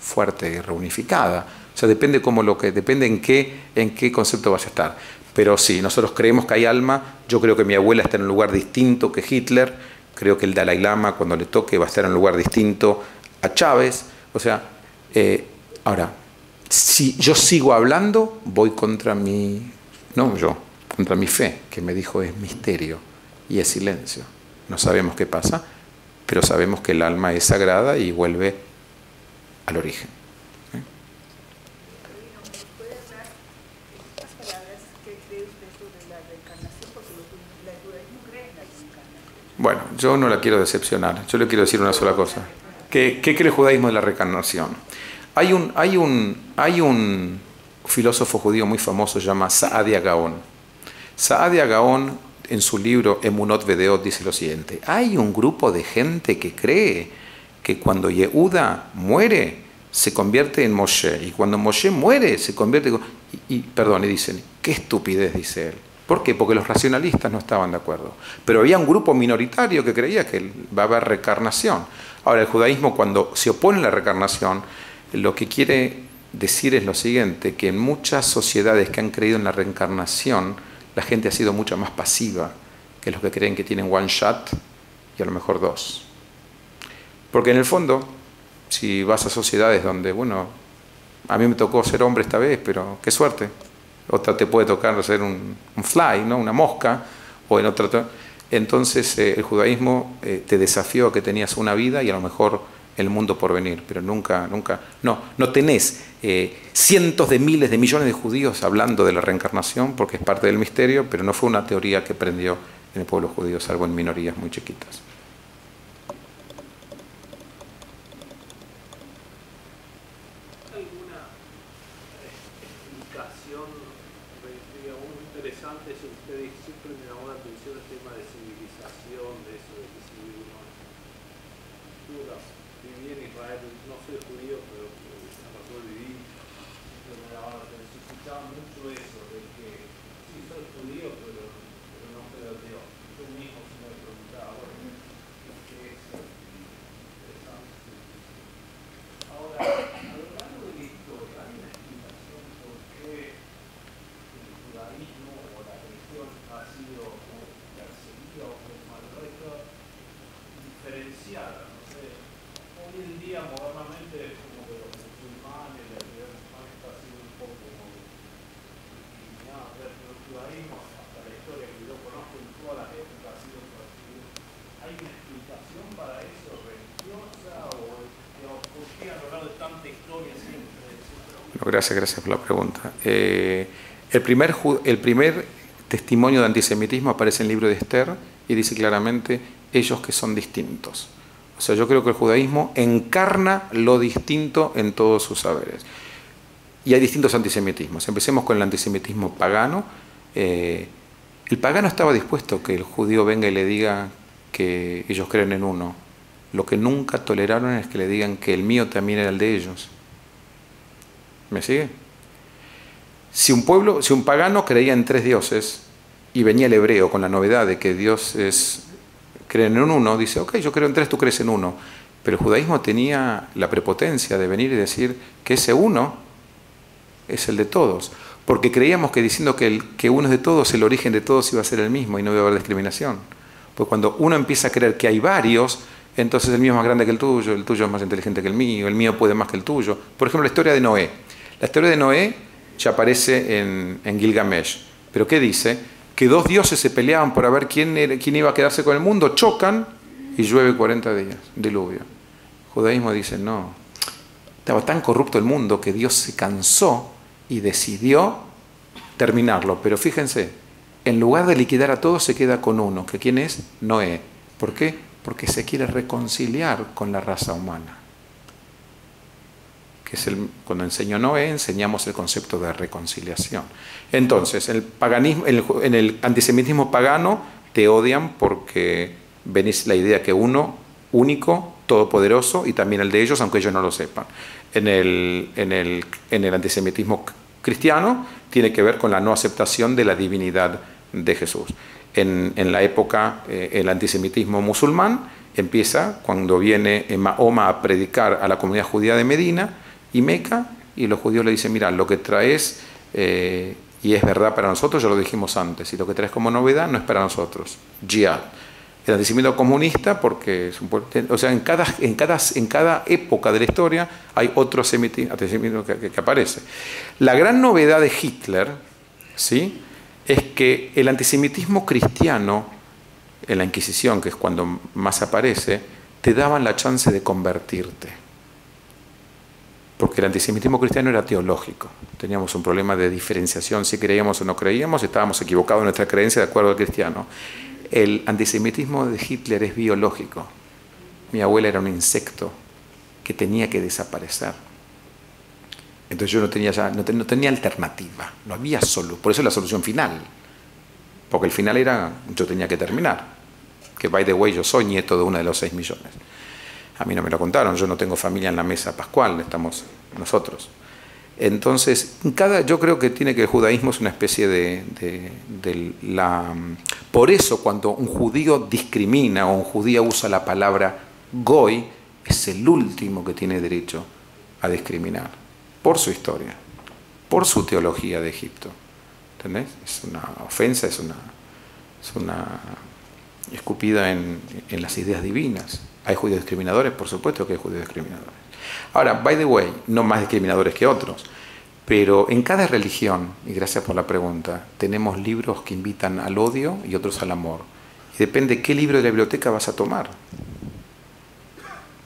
fuerte y reunificada. O sea, depende en qué concepto vaya a estar. Pero sí, nosotros creemos que hay alma. Yo creo que mi abuela está en un lugar distinto que Hitler. Creo que el Dalai Lama, cuando le toque, va a estar en un lugar distinto a Chávez. O sea, ahora, si yo sigo hablando, voy contra contra mi fe, que me dijo es misterio y es silencio. No sabemos qué pasa, pero sabemos que el alma es sagrada y vuelve al origen. Bueno, yo no la quiero decepcionar. Yo le quiero decir una sola cosa. ¿Qué cree el judaísmo de la reencarnación? Hay un filósofo judío muy famoso, se llama Saadia Gaon. Saadia Gaon, en su libro Emunot Vedeot, dice lo siguiente: hay un grupo de gente que cree que cuando Yehuda muere se convierte en Moshe, y cuando Moshe muere se convierte y dicen, qué estupidez, dice él. ¿Por qué? Porque los racionalistas no estaban de acuerdo. Pero había un grupo minoritario que creía que va a haber reencarnación. Ahora, el judaísmo, cuando se opone a la reencarnación, lo que quiere decir es lo siguiente, que en muchas sociedades que han creído en la reencarnación, la gente ha sido mucho más pasiva que los que creen que tienen one shot y a lo mejor dos. Porque en el fondo, si vas a sociedades donde, bueno, a mí me tocó ser hombre esta vez, pero qué suerte. Otra te puede tocar ser un fly, ¿no?, una mosca, o en otra. Entonces el judaísmo te desafió a que tenías una vida y a lo mejor el mundo por venir, pero nunca, no tenés cientos de miles de millones de judíos hablando de la reencarnación, porque es parte del misterio, pero no fue una teoría que prendió en el pueblo judío, salvo en minorías muy chiquitas. Gracias por la pregunta. El primer testimonio de antisemitismo aparece en el libro de Esther y dice claramente, ellos que son distintos. O sea, yo creo que el judaísmo encarna lo distinto en todos sus saberes. Y hay distintos antisemitismos. Empecemos con el antisemitismo pagano. El pagano estaba dispuesto a que el judío venga y le diga que ellos creen en uno. Lo que nunca toleraron es que le digan que el mío también era el de ellos. ¿Me sigue? Si un pagano creía en 3 dioses y venía el hebreo con la novedad de que Dios creen en uno, dice, ok, yo creo en 3, tú crees en uno. Pero el judaísmo tenía la prepotencia de venir y decir que ese uno es el de todos. Porque creíamos que diciendo que uno es de todos, el origen de todos iba a ser el mismo y no iba a haber discriminación. Pues cuando uno empieza a creer que hay varios, entonces el mío es más grande que el tuyo es más inteligente que el mío puede más que el tuyo. Por ejemplo, la historia de Noé. La historia de Noé ya aparece en Gilgamesh. ¿Pero qué dice? que dos dioses se peleaban por ver quién iba a quedarse con el mundo, chocan y llueve 40 días, diluvio. El judaísmo dice, no, estaba tan corrupto el mundo que Dios se cansó y decidió terminarlo. Pero fíjense, en lugar de liquidar a todos se queda con uno, que ¿quién es? Noé. ¿Por qué? Porque se quiere reconciliar con la raza humana. Que es cuando enseñó Noé, enseñamos el concepto de reconciliación. Entonces, en el antisemitismo pagano te odian porque venís la idea que uno, único, todopoderoso, y también el de ellos, aunque ellos no lo sepan. En el antisemitismo cristiano tiene que ver con la no aceptación de la divinidad de Jesús. En la época, el antisemitismo musulmán empieza cuando viene Mahoma a predicar a la comunidad judía de Medina y Meca, y los judíos le dicen, mira, lo que traes, y es verdad para nosotros, ya lo dijimos antes, y lo que traes como novedad no es para nosotros. Jihad. El antisemitismo comunista, porque o sea, en cada época de la historia hay otro antisemitismo que aparece. La gran novedad de Hitler, ¿sí?, es que el antisemitismo cristiano, en la Inquisición, que es cuando más aparece, te daban la chance de convertirte. Porque el antisemitismo cristiano era teológico. Teníamos un problema de diferenciación, si creíamos o no creíamos, estábamos equivocados en nuestra creencia de acuerdo al cristiano. El antisemitismo de Hitler es biológico. Mi abuela era un insecto que tenía que desaparecer. Entonces yo no tenía alternativa, no había solución. Por eso es la solución final. Porque el final era, yo tenía que terminar. Que, by the way, yo soy nieto de uno de los 6 millones. A mí no me lo contaron, yo no tengo familia en la mesa pascual, estamos nosotros. Entonces, yo creo que el judaísmo es una especie por eso cuando un judío discrimina o un judío usa la palabra goy, es el último que tiene derecho a discriminar, por su historia, por su teología de Egipto. ¿Entendés? Es una ofensa, es una escupida en las ideas divinas. ¿Hay judíos discriminadores? Por supuesto que hay judíos discriminadores. Ahora, by the way, no más discriminadores que otros, pero en cada religión, y gracias por la pregunta, tenemos libros que invitan al odio y otros al amor. Y depende qué libro de la biblioteca vas a tomar.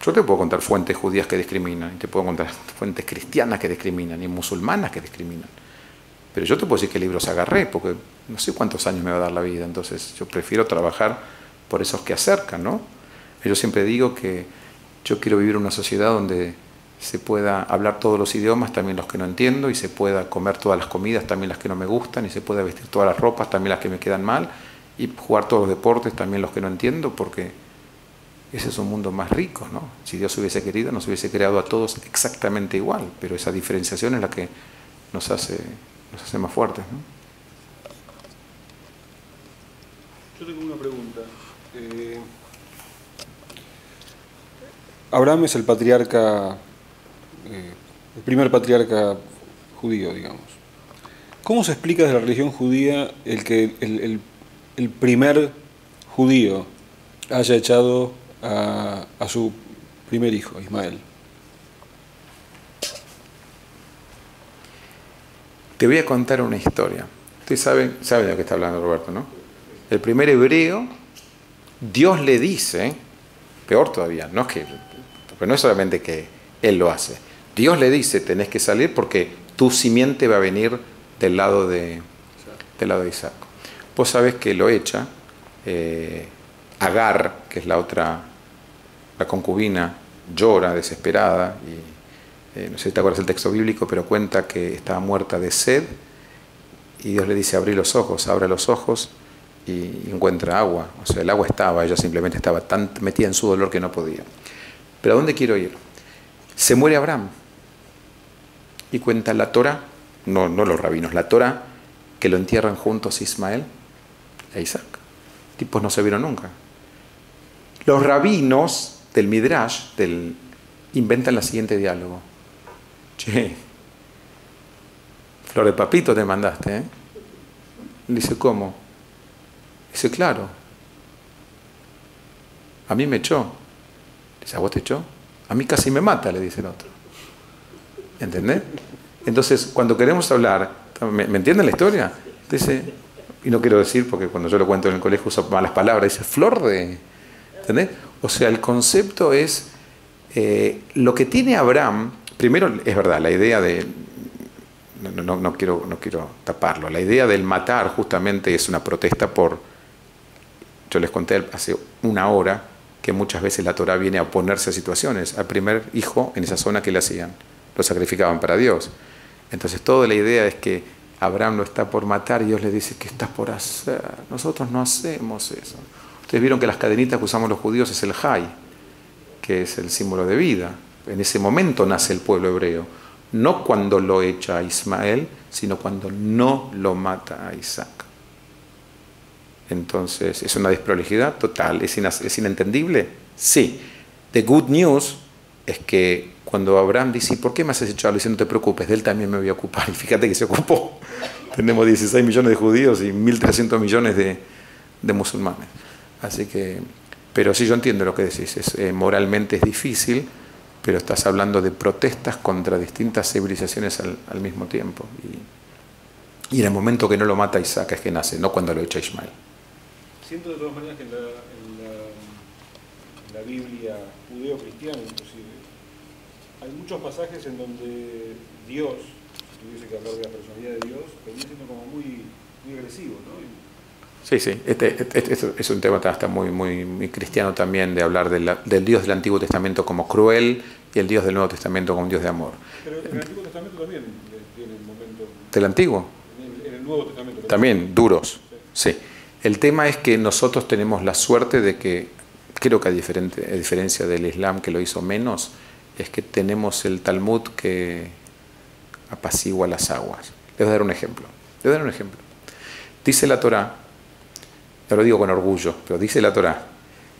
Yo te puedo contar fuentes judías que discriminan, y te puedo contar fuentes cristianas que discriminan, y musulmanas que discriminan. Pero yo te puedo decir qué libros agarré, porque no sé cuántos años me va a dar la vida, entonces yo prefiero trabajar por esos que acercan, ¿no? Yo siempre digo que yo quiero vivir en una sociedad donde se pueda hablar todos los idiomas, también los que no entiendo, y se pueda comer todas las comidas, también las que no me gustan, y se pueda vestir todas las ropas, también las que me quedan mal, y jugar todos los deportes, también los que no entiendo, porque ese es un mundo más rico, ¿no? Si Dios hubiese querido, nos hubiese creado a todos exactamente igual, pero esa diferenciación es la que nos hace más fuertes, ¿no?
Yo tengo una pregunta. Abraham es el patriarca, el primer patriarca judío, digamos. ¿Cómo se explica desde la religión judía el que el primer judío haya echado a su primer hijo, Ismael?
Te voy a contar una historia. Ustedes saben de lo que está hablando Roberto, ¿no? El primer hebreo, Dios le dice, peor todavía, porque no es solamente que él lo hace. Dios le dice, tenés que salir porque tu simiente va a venir del lado de Isaac. Vos sabés que lo echa, Agar, que es la concubina, llora desesperada, y no sé si te acuerdas del texto bíblico, pero cuenta que estaba muerta de sed, y Dios le dice, abre los ojos, y encuentra agua. O sea, el agua estaba, ella simplemente estaba tan metida en su dolor que no podía. Pero ¿a dónde quiero ir? Se muere Abraham, y cuenta la Torá, no los rabinos, la Torá, que lo entierran juntos Ismael e Isaac. Tipos no se vieron nunca. Los rabinos del Midrash inventan el siguiente diálogo. Che, flor de papito te mandaste, ¿eh? Dice, ¿cómo? Dice, claro. A mí me echó. Dice, ¿a vos te echó? A mí casi me mata, le dice el otro. ¿Entendés? Entonces, cuando queremos hablar, ¿me entienden la historia? Dice, y no quiero decir, porque cuando yo lo cuento en el colegio uso malas palabras, dice flor de, ¿entendés? O sea, el concepto es lo que tiene Abraham. Primero, es verdad, la idea de, no quiero taparlo, la idea del matar justamente es una protesta por, yo les conté hace una hora, que muchas veces la Torá viene a oponerse a situaciones. Al primer hijo en esa zona, ¿qué le hacían? Lo sacrificaban para Dios. Entonces toda la idea es que Abraham lo está por matar y Dios le dice, ¿qué estás por hacer? Nosotros no hacemos eso. Ustedes vieron que las cadenitas que usamos los judíos es el Jai, que es el símbolo de vida. En ese momento nace el pueblo hebreo. No cuando lo echa a Ismael, sino cuando no lo mata a Isaac. Entonces, ¿es una desprolijidad total? ¿Es inentendible? Sí. The good news es que cuando Abraham dice, ¿por qué me has echado? Le dice, no te preocupes, de él también me voy a ocupar. Y fíjate que se ocupó. Tenemos 16 millones de judíos y 1.300 millones de musulmanes. Así que, pero sí, yo entiendo lo que decís. Moralmente es difícil, pero estás hablando de protestas contra distintas civilizaciones al mismo tiempo. Y en el momento que no lo mata Isaac es que nace, no cuando lo echa Ismael.
Siento de todas maneras que en la Biblia judeo-cristiana inclusive, hay muchos pasajes en donde Dios, si tuviese que hablar de la personalidad de Dios, termina siendo como muy agresivo, ¿no?
Sí, este es un tema hasta muy cristiano también, de hablar del Dios del Antiguo Testamento como cruel y el Dios del Nuevo Testamento como un Dios de amor.
Pero en el Antiguo Testamento también tiene el momento...
¿Del Antiguo?
En el Nuevo Testamento.
También, duros, sí. El tema es que nosotros tenemos la suerte de que, creo que a diferencia del Islam, que lo hizo menos, es que tenemos el Talmud que apacigua las aguas. Les voy a dar un ejemplo. Dice la Torá, te lo digo con orgullo, pero dice la Torá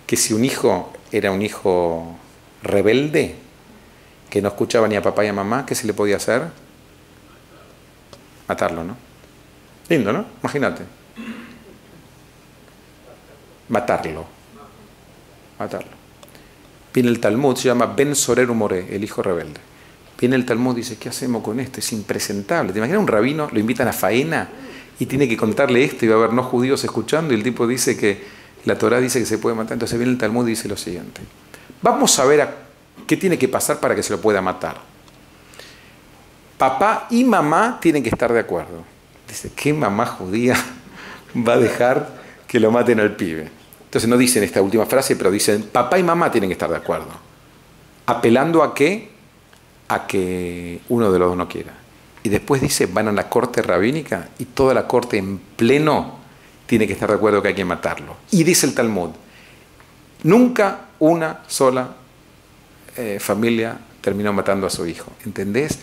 que si un hijo era un hijo rebelde, que no escuchaba ni a papá ni a mamá, ¿qué se le podía hacer? Matarlo, ¿no? Lindo, ¿no? Imagínate. Matarlo. Viene el Talmud, se llama Ben Sorer Umoré, el hijo rebelde. Viene el Talmud y dice, ¿qué hacemos con esto? Es impresentable. ¿Te imaginas un rabino? Lo invitan a faena y tiene que contarle esto y va a haber no judíos escuchando y el tipo dice que la Torá dice que se puede matar. Entonces viene el Talmud y dice lo siguiente. Vamos a ver qué tiene que pasar para que se lo pueda matar. Papá y mamá tienen que estar de acuerdo. Dice, ¿qué mamá judía va a dejar que lo maten al pibe? Entonces no dicen esta última frase, pero dicen, papá y mamá tienen que estar de acuerdo. Apelando a qué? A que uno de los dos no quiera. Y después dice, van a la corte rabínica y toda la corte en pleno tiene que estar de acuerdo que hay que matarlo. Y dice el Talmud, nunca una sola familia terminó matando a su hijo. ¿Entendés?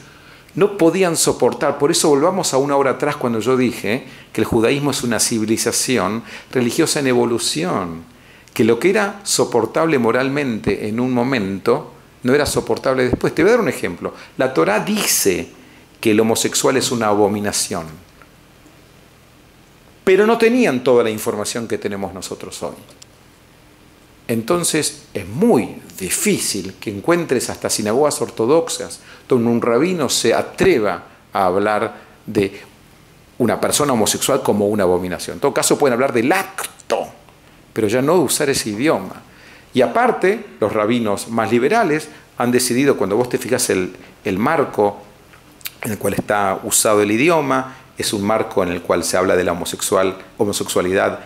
No podían soportar. Por eso volvamos a una hora atrás cuando yo dije que el judaísmo es una civilización religiosa en evolución. Que lo que era soportable moralmente en un momento no era soportable después. Te voy a dar un ejemplo. La Torá dice que el homosexual es una abominación. Pero no tenían toda la información que tenemos nosotros hoy. Entonces es muy difícil que encuentres hasta sinagogas ortodoxas donde un rabino se atreva a hablar de una persona homosexual como una abominación. En todo caso pueden hablar del acto, pero ya no usar ese idioma. Y aparte, los rabinos más liberales han decidido, cuando vos te fijas el marco en el cual está usado el idioma, es un marco en el cual se habla de la homosexualidad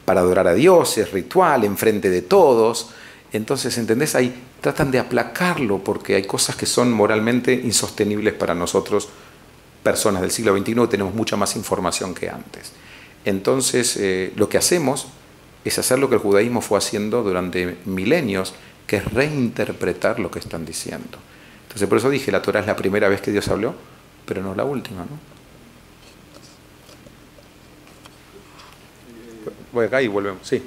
para adorar a Dios, es ritual, enfrente de todos. Entonces, ¿entendés? Ahí tratan de aplacarlo porque hay cosas que son moralmente insostenibles para nosotros, personas del siglo XXI, tenemos mucha más información que antes. Entonces, lo que hacemos es hacer lo que el judaísmo fue haciendo durante milenios, que es reinterpretar lo que están diciendo. Entonces, por eso dije, la Torá es la primera vez que Dios habló, pero no la última, ¿no? Voy acá y volvemos. Sí.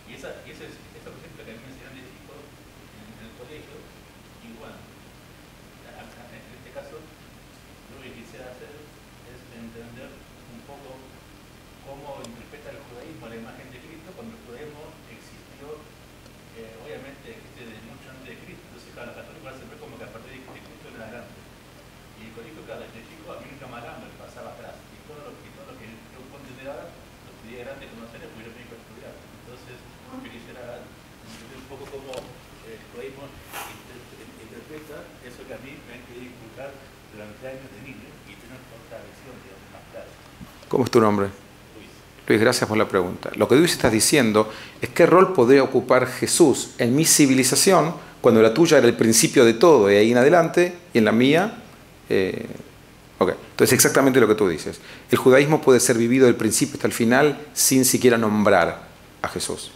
Y esa cuestión que a mí me enseñaron de a la católica se ve como que a partir de Cristo en adelante. Y el colegio cada de chico a mí nunca más me pasaba atrás. Y todo lo que yo consideraba, lo estudié grande conocer, porque yo tenía que estudiar. Entonces, me quisiera un poco como el judaísmo interpreta eso que a mí me han querido inculcar durante años de niño y tener otra visión, digamos, más clara.
¿Cómo es tu nombre? Luis, gracias por la pregunta. Lo que tú estás diciendo es qué rol podría ocupar Jesús en mi civilización cuando la tuya era el principio de todo y ahí en adelante, y en la mía... Entonces exactamente lo que tú dices. El judaísmo puede ser vivido del principio hasta el final sin siquiera nombrar a Jesús.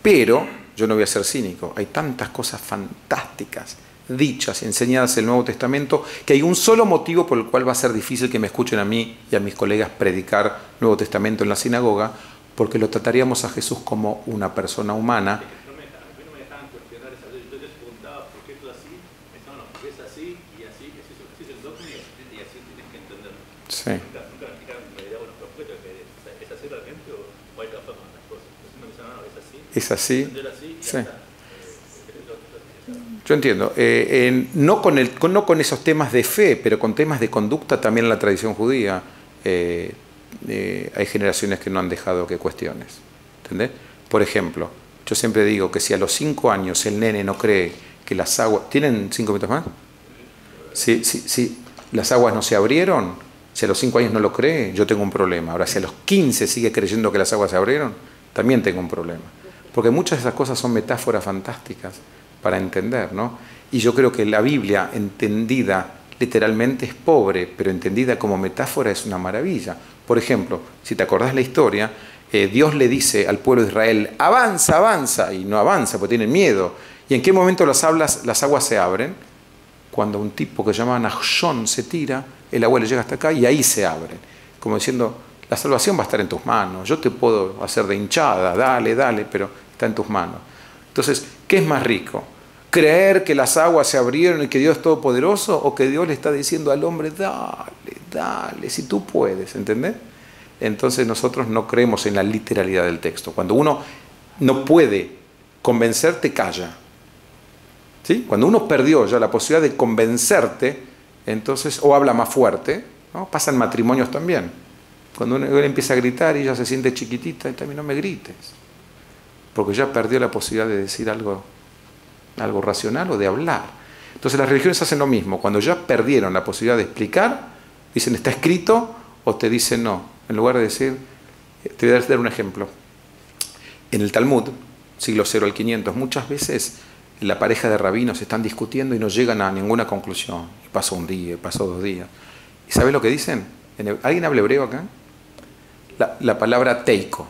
Pero yo no voy a ser cínico. Hay tantas cosas fantásticas dichas y enseñadas en el Nuevo Testamento que hay un solo motivo por el cual va a ser difícil que me escuchen a mí y a mis colegas predicar Nuevo Testamento en la sinagoga, porque lo trataríamos a Jesús como una persona humana.
No me dejaban cuestionar esa ley. Yo les preguntaba por qué esto así, pensaban, no, porque es así y así, así es el dogma y así tienes que entenderlo.
Sí.
Nunca me explicaron, me daban los propuestos que es así realmente o hay otra forma de las cosas. Entonces me decían, no, es así.
Es así.
Entender así y
Sí.
ya está.
Yo entiendo. No con esos temas de fe, pero con temas de conducta también en la tradición judía. Hay generaciones que no han dejado que cuestiones. ¿Entendés? Por ejemplo, yo siempre digo que si a los 5 años el nene no cree que las aguas... ¿Tienen 5 minutos más? Si las aguas no se abrieron, si a los 5 años no lo cree, yo tengo un problema. Ahora, si a los 15 sigue creyendo que las aguas se abrieron, también tengo un problema. Porque muchas de esas cosas son metáforas fantásticas para entender, ¿no? Y yo creo que la Biblia, entendida literalmente, es pobre, pero entendida como metáfora es una maravilla. Por ejemplo, si te acordás la historia, Dios le dice al pueblo de Israel, avanza, avanza, y no avanza porque tienen miedo. ¿Y en qué momento las aguas se abren? Cuando un tipo que llamaban Nachshon se tira, el agua le llega hasta acá y ahí se abren. Como diciendo, la salvación va a estar en tus manos, yo te puedo hacer de hinchada, dale, dale, pero está en tus manos. Entonces, ¿qué es más rico? ¿Creer que las aguas se abrieron y que Dios es todopoderoso? ¿O que Dios le está diciendo al hombre, dale, dale, si tú puedes? ¿Entendés? Entonces nosotros no creemos en la literalidad del texto. Cuando uno no puede convencerte, calla. ¿Sí? Cuando uno perdió ya la posibilidad de convencerte, entonces, o habla más fuerte, ¿no? Pasa en matrimonios también. Cuando uno empieza a gritar y ella se siente chiquitita, y también no me grites. Porque ya perdió la posibilidad de decir algo racional o de hablar. Entonces las religiones hacen lo mismo. Cuando ya perdieron la posibilidad de explicar, dicen está escrito o te dicen no. En lugar de decir, te voy a dar un ejemplo. En el Talmud, siglo 0 al 500, muchas veces la pareja de rabinos están discutiendo y no llegan a ninguna conclusión. Y pasó un día, pasó 2 días. ¿Y sabes lo que dicen? ¿Alguien habla hebreo acá? La palabra teiko.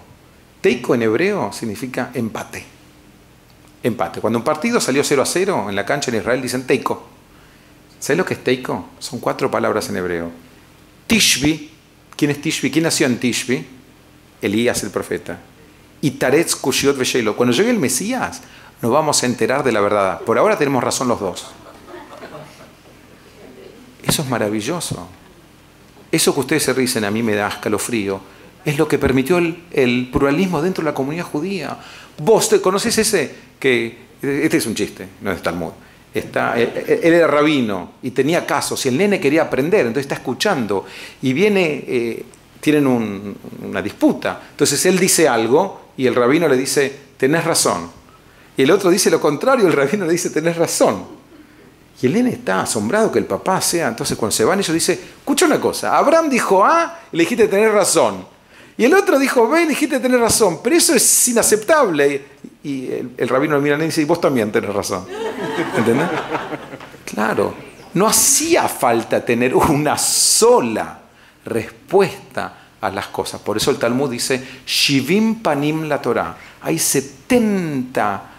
Teiko en hebreo significa empate. Empate. Cuando un partido salió 0-0 en la cancha en Israel, dicen teiko. ¿Sabes lo que es teiko? Son 4 palabras en hebreo. Tishbi. ¿Quién es Tishbi? ¿Quién nació en Tishbi? Elías el profeta. Y Taretz Kushiot Vesheilo. Cuando llegue el Mesías, nos vamos a enterar de la verdad. Por ahora tenemos razón los dos. Eso es maravilloso. Eso que ustedes se risen, a mí me da escalofrío. Es lo que permitió el pluralismo dentro de la comunidad judía. Vos te conoces ese que... Este es un chiste, no es Talmud. Él era rabino y tenía casos y el nene quería aprender, entonces está escuchando y viene, tienen una disputa. Entonces él dice algo y el rabino le dice, tenés razón. Y el otro dice lo contrario, el rabino le dice, tenés razón. Y el nene está asombrado que el papá sea. Entonces cuando se van ellos dice, escucha una cosa, Abraham dijo A y le dijiste tenés razón. Y el otro dijo B y le dijiste tenés razón, pero eso es inaceptable. Y el rabino le mira y dice, y vos también tenés razón. ¿Entendés? Claro, no hacía falta tener una sola respuesta a las cosas. Por eso el Talmud dice, Shivim panim la Torah. Hay 70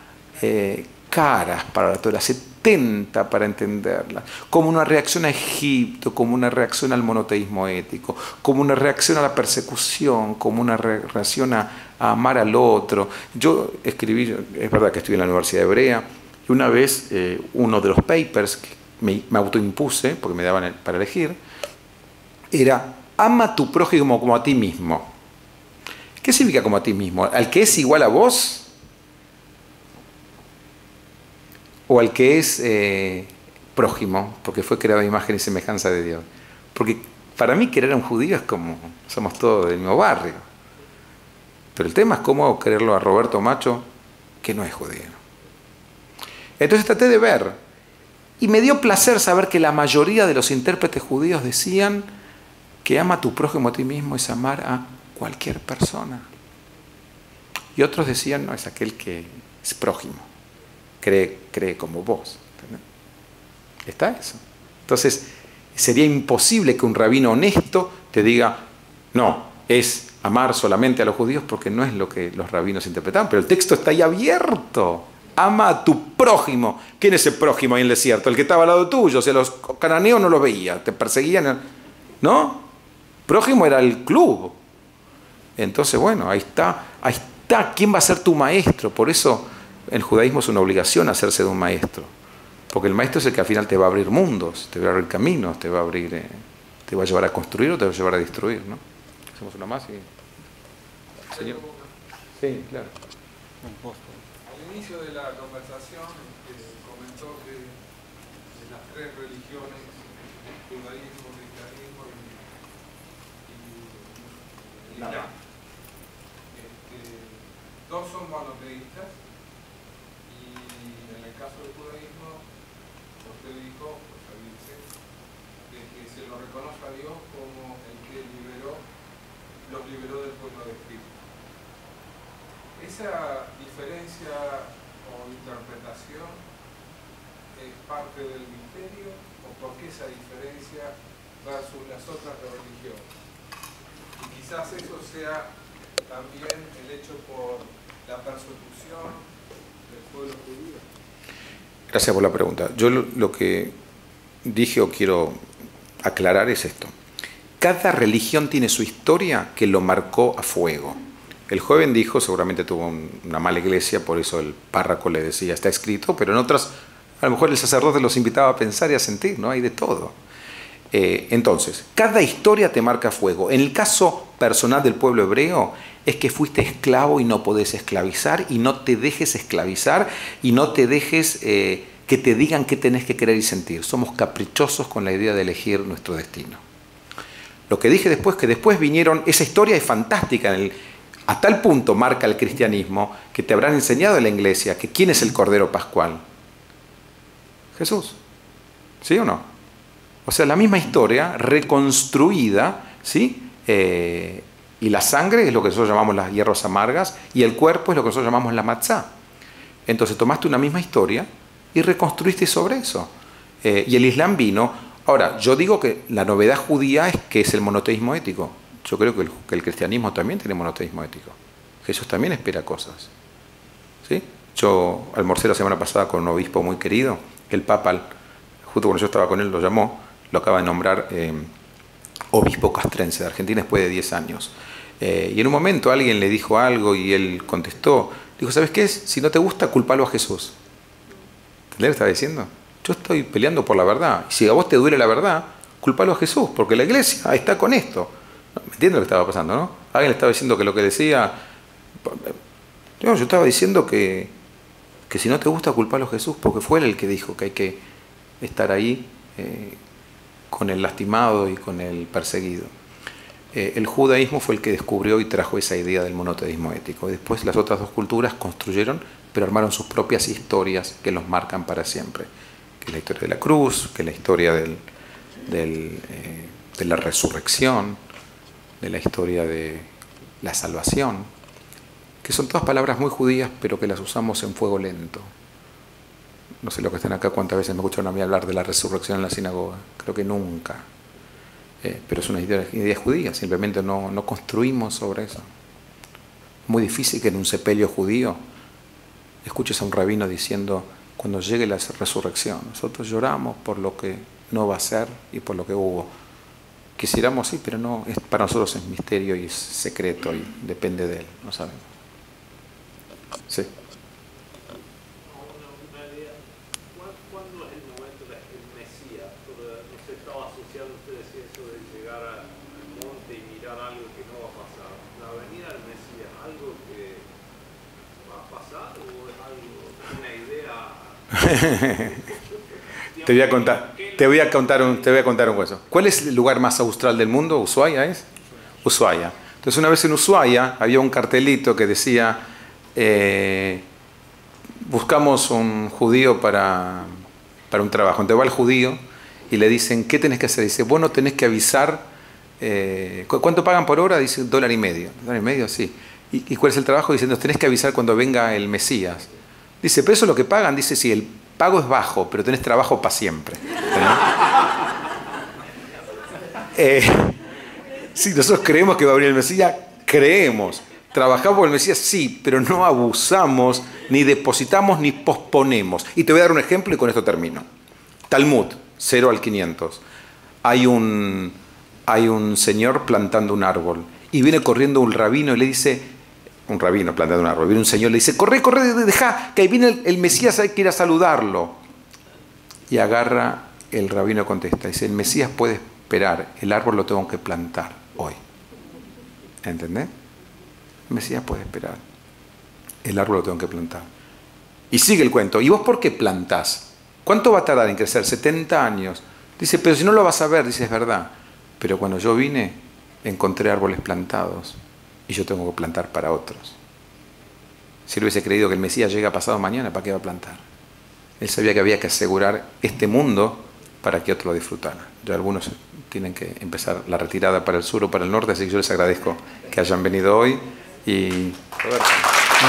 caras para la Torah, 70 para entenderla. Como una reacción a Egipto, como una reacción al monoteísmo ético, como una reacción a la persecución, como una reacción a amar al otro. Yo escribí, es verdad que estudié en la Universidad Hebrea, y una vez uno de los papers que me autoimpuse, porque me daban para elegir, era ama a tu prójimo como a ti mismo. ¿Qué significa como a ti mismo? ¿Al que es igual a vos? o al que es prójimo, porque fue creado a imagen y semejanza de Dios. Porque para mí querer a un judío es como, somos todos del mismo barrio. Pero el tema es cómo quererlo a Roberto Macho, que no es judío. Entonces traté de ver, y me dio placer saber que la mayoría de los intérpretes judíos decían que ama a tu prójimo a ti mismo es amar a cualquier persona. Y otros decían, no, es aquel que es prójimo, cree como vos. ¿Entendés? Está eso. Entonces, sería imposible que un rabino honesto te diga, no, es amar solamente a los judíos, porque no es lo que los rabinos interpretaban, pero el texto está ahí abierto. Ama a tu prójimo. ¿Quién es el prójimo ahí en el desierto? El que estaba al lado tuyo. O sea, los cananeos no los veías, te perseguían, ¿no? Prójimo era el club. Entonces, bueno, ahí está. ¿Quién va a ser tu maestro? Por eso el judaísmo es una obligación hacerse de un maestro. Porque el maestro es el que al final te va a abrir mundos, te va a abrir caminos, te va a llevar a construir o te va a llevar a destruir, ¿no? Hacemos una más y... Señor. Sí, claro.
Al inicio de la conversación comentó que de las tres religiones, judaísmo, cristianismo y islam, dos son monoteístas, y en el caso del judaísmo usted dijo, o sea, dice, de que se lo reconoce a Dios como el que los liberó del pueblo de Egipto. ¿Esa diferencia o interpretación es parte del misterio, o por qué esa diferencia versus las otras religiones? Y quizás eso sea también el hecho por la persecución del pueblo judío.
Gracias por la pregunta. Yo lo que dije o quiero aclarar es esto. Cada religión tiene su historia que lo marcó a fuego. El joven dijo, seguramente tuvo una mala iglesia, por eso el párroco le decía, está escrito, pero en otras, a lo mejor el sacerdote los invitaba a pensar y a sentir, ¿no? Hay de todo. Entonces, cada historia te marca a fuego. En el caso personal del pueblo hebreo, es que fuiste esclavo y no podés esclavizar, y no te dejes esclavizar, y no te dejes que te digan qué tenés que querer y sentir. Somos caprichosos con la idea de elegir nuestro destino. Lo que dije después, que después vinieron, esa historia es fantástica, a tal punto marca el cristianismo, que te habrán enseñado en la iglesia que ¿quién es el Cordero Pascual? Jesús. ¿Sí o no? O sea, la misma historia reconstruida, ¿sí? Y la sangre es lo que nosotros llamamos las hierbas amargas, y el cuerpo es lo que nosotros llamamos la matzá. Entonces tomaste una misma historia y reconstruiste sobre eso. Y el Islam vino. Ahora, yo digo que la novedad judía es que es el monoteísmo ético. Yo creo que el cristianismo también tiene monoteísmo ético. Jesús también espera cosas. ¿Sí? Yo almorcé la semana pasada con un obispo muy querido, que el Papa, justo cuando yo estaba con él, lo llamó, lo acaba de nombrar obispo castrense de Argentina después de 10 años. Y en un momento alguien le dijo algo y él contestó, dijo, ¿sabes qué es? Si no te gusta, culpalo a Jesús. ¿Entendés lo que estaba diciendo? Yo estoy peleando por la verdad. Y si a vos te duele la verdad, culpalo a Jesús, porque la iglesia está con esto. ¿Me entiendes lo que estaba pasando, no? Alguien le estaba diciendo que lo que decía... Yo estaba diciendo que si no te gusta, culpalo a Jesús, porque fue él el que dijo que hay que estar ahí con el lastimado y con el perseguido. El judaísmo fue el que descubrió y trajo esa idea del monoteísmo ético. Y después las otras dos culturas construyeron, pero armaron sus propias historias que los marcan para siempre. Que es la historia de la cruz, que es la historia de la resurrección, de la historia de la salvación, que son todas palabras muy judías, pero que las usamos en fuego lento. No sé los que están acá cuántas veces me escucharon a mí hablar de la resurrección en la sinagoga. Creo que nunca. Pero es una idea judía, simplemente no construimos sobre eso. Muy difícil que en un sepelio judío escuches a un rabino diciendo, cuando llegue la resurrección, nosotros lloramos por lo que no va a ser y por lo que hubo. Quisiéramos, sí, pero no, para nosotros es misterio y es secreto y depende de él, no sabemos. Sí.
Una idea. ¿Cuándo es el momento del Mesías? No sé, estaba asociado, usted decía eso de llegar al monte y mirar algo que no va a pasar. ¿La venida del Mesías algo que va a pasar o es algo, una idea
Te voy a contar un hueso. ¿Cuál es el lugar más austral del mundo? ¿Ushuaia es? Ushuaia. Entonces una vez en Ushuaia había un cartelito que decía buscamos un judío para un trabajo. Entonces va el judío y le dicen, ¿qué tenés que hacer? Dice, vos no tenés que avisar. ¿Cuánto pagan por hora? Dice $1.50. $1.50, sí. ¿Y cuál es el trabajo? Dice, nos tenés que avisar cuando venga el Mesías. Dice, ¿pero eso es lo que pagan? Dice, sí, el pago es bajo, pero tenés trabajo para siempre. Sí, nosotros creemos que va a venir el Mesías, creemos. Trabajamos por el Mesías, sí, pero no abusamos, ni depositamos, ni posponemos. Y te voy a dar un ejemplo y con esto termino. Talmud, 0 al 500. Hay un señor plantando un árbol y viene corriendo un rabino y le dice, un rabino plantando un árbol, viene un señor y le dice, corre, deja, que ahí viene el Mesías, hay que ir a saludarlo. Y agarra, el rabino contesta, dice, el Mesías puede esperar, el árbol lo tengo que plantar hoy. ¿Entendés? El Mesías puede esperar, el árbol lo tengo que plantar. Y sigue el cuento, ¿y vos por qué plantás? ¿Cuánto va a tardar en crecer? 70 años. Dice, pero si no lo vas a ver, dice, es verdad. Pero cuando yo vine, encontré árboles plantados y yo tengo que plantar para otros. Si él hubiese creído que el Mesías llega pasado mañana, ¿para qué va a plantar? Él sabía que había que asegurar este mundo para que otros lo disfrutaran. Ya algunos tienen que empezar la retirada para el sur o para el norte, así que yo les agradezco que hayan venido hoy. Y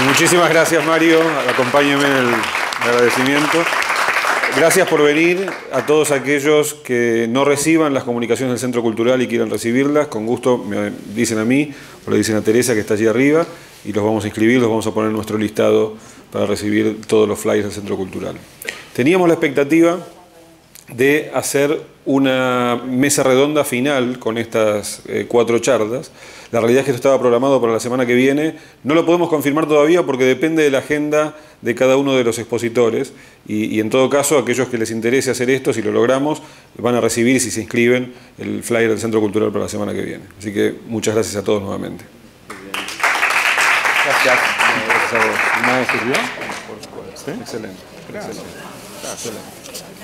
muchísimas gracias, Mario. Acompáñenme en el agradecimiento. Gracias por venir. A todos aquellos que no reciban las comunicaciones del Centro Cultural y quieran recibirlas, con gusto me dicen a mí o le dicen a Teresa, que está allí arriba, y los vamos a inscribir, los vamos a poner en nuestro listado para recibir todos los flyers del Centro Cultural. Teníamos la expectativa de hacer una mesa redonda final con estas 4 charlas. La realidad es que esto estaba programado para la semana que viene. No lo podemos confirmar todavía porque depende de la agenda de cada uno de los expositores y en todo caso aquellos que les interese hacer esto, si lo logramos, van a recibir, si se inscriben, el flyer del Centro Cultural para la semana que viene. Así que muchas gracias a todos nuevamente.
gracias.
Gracias a vos.
¿Me sirvió?
¿Sí? Excelente. Gracias. Excelente.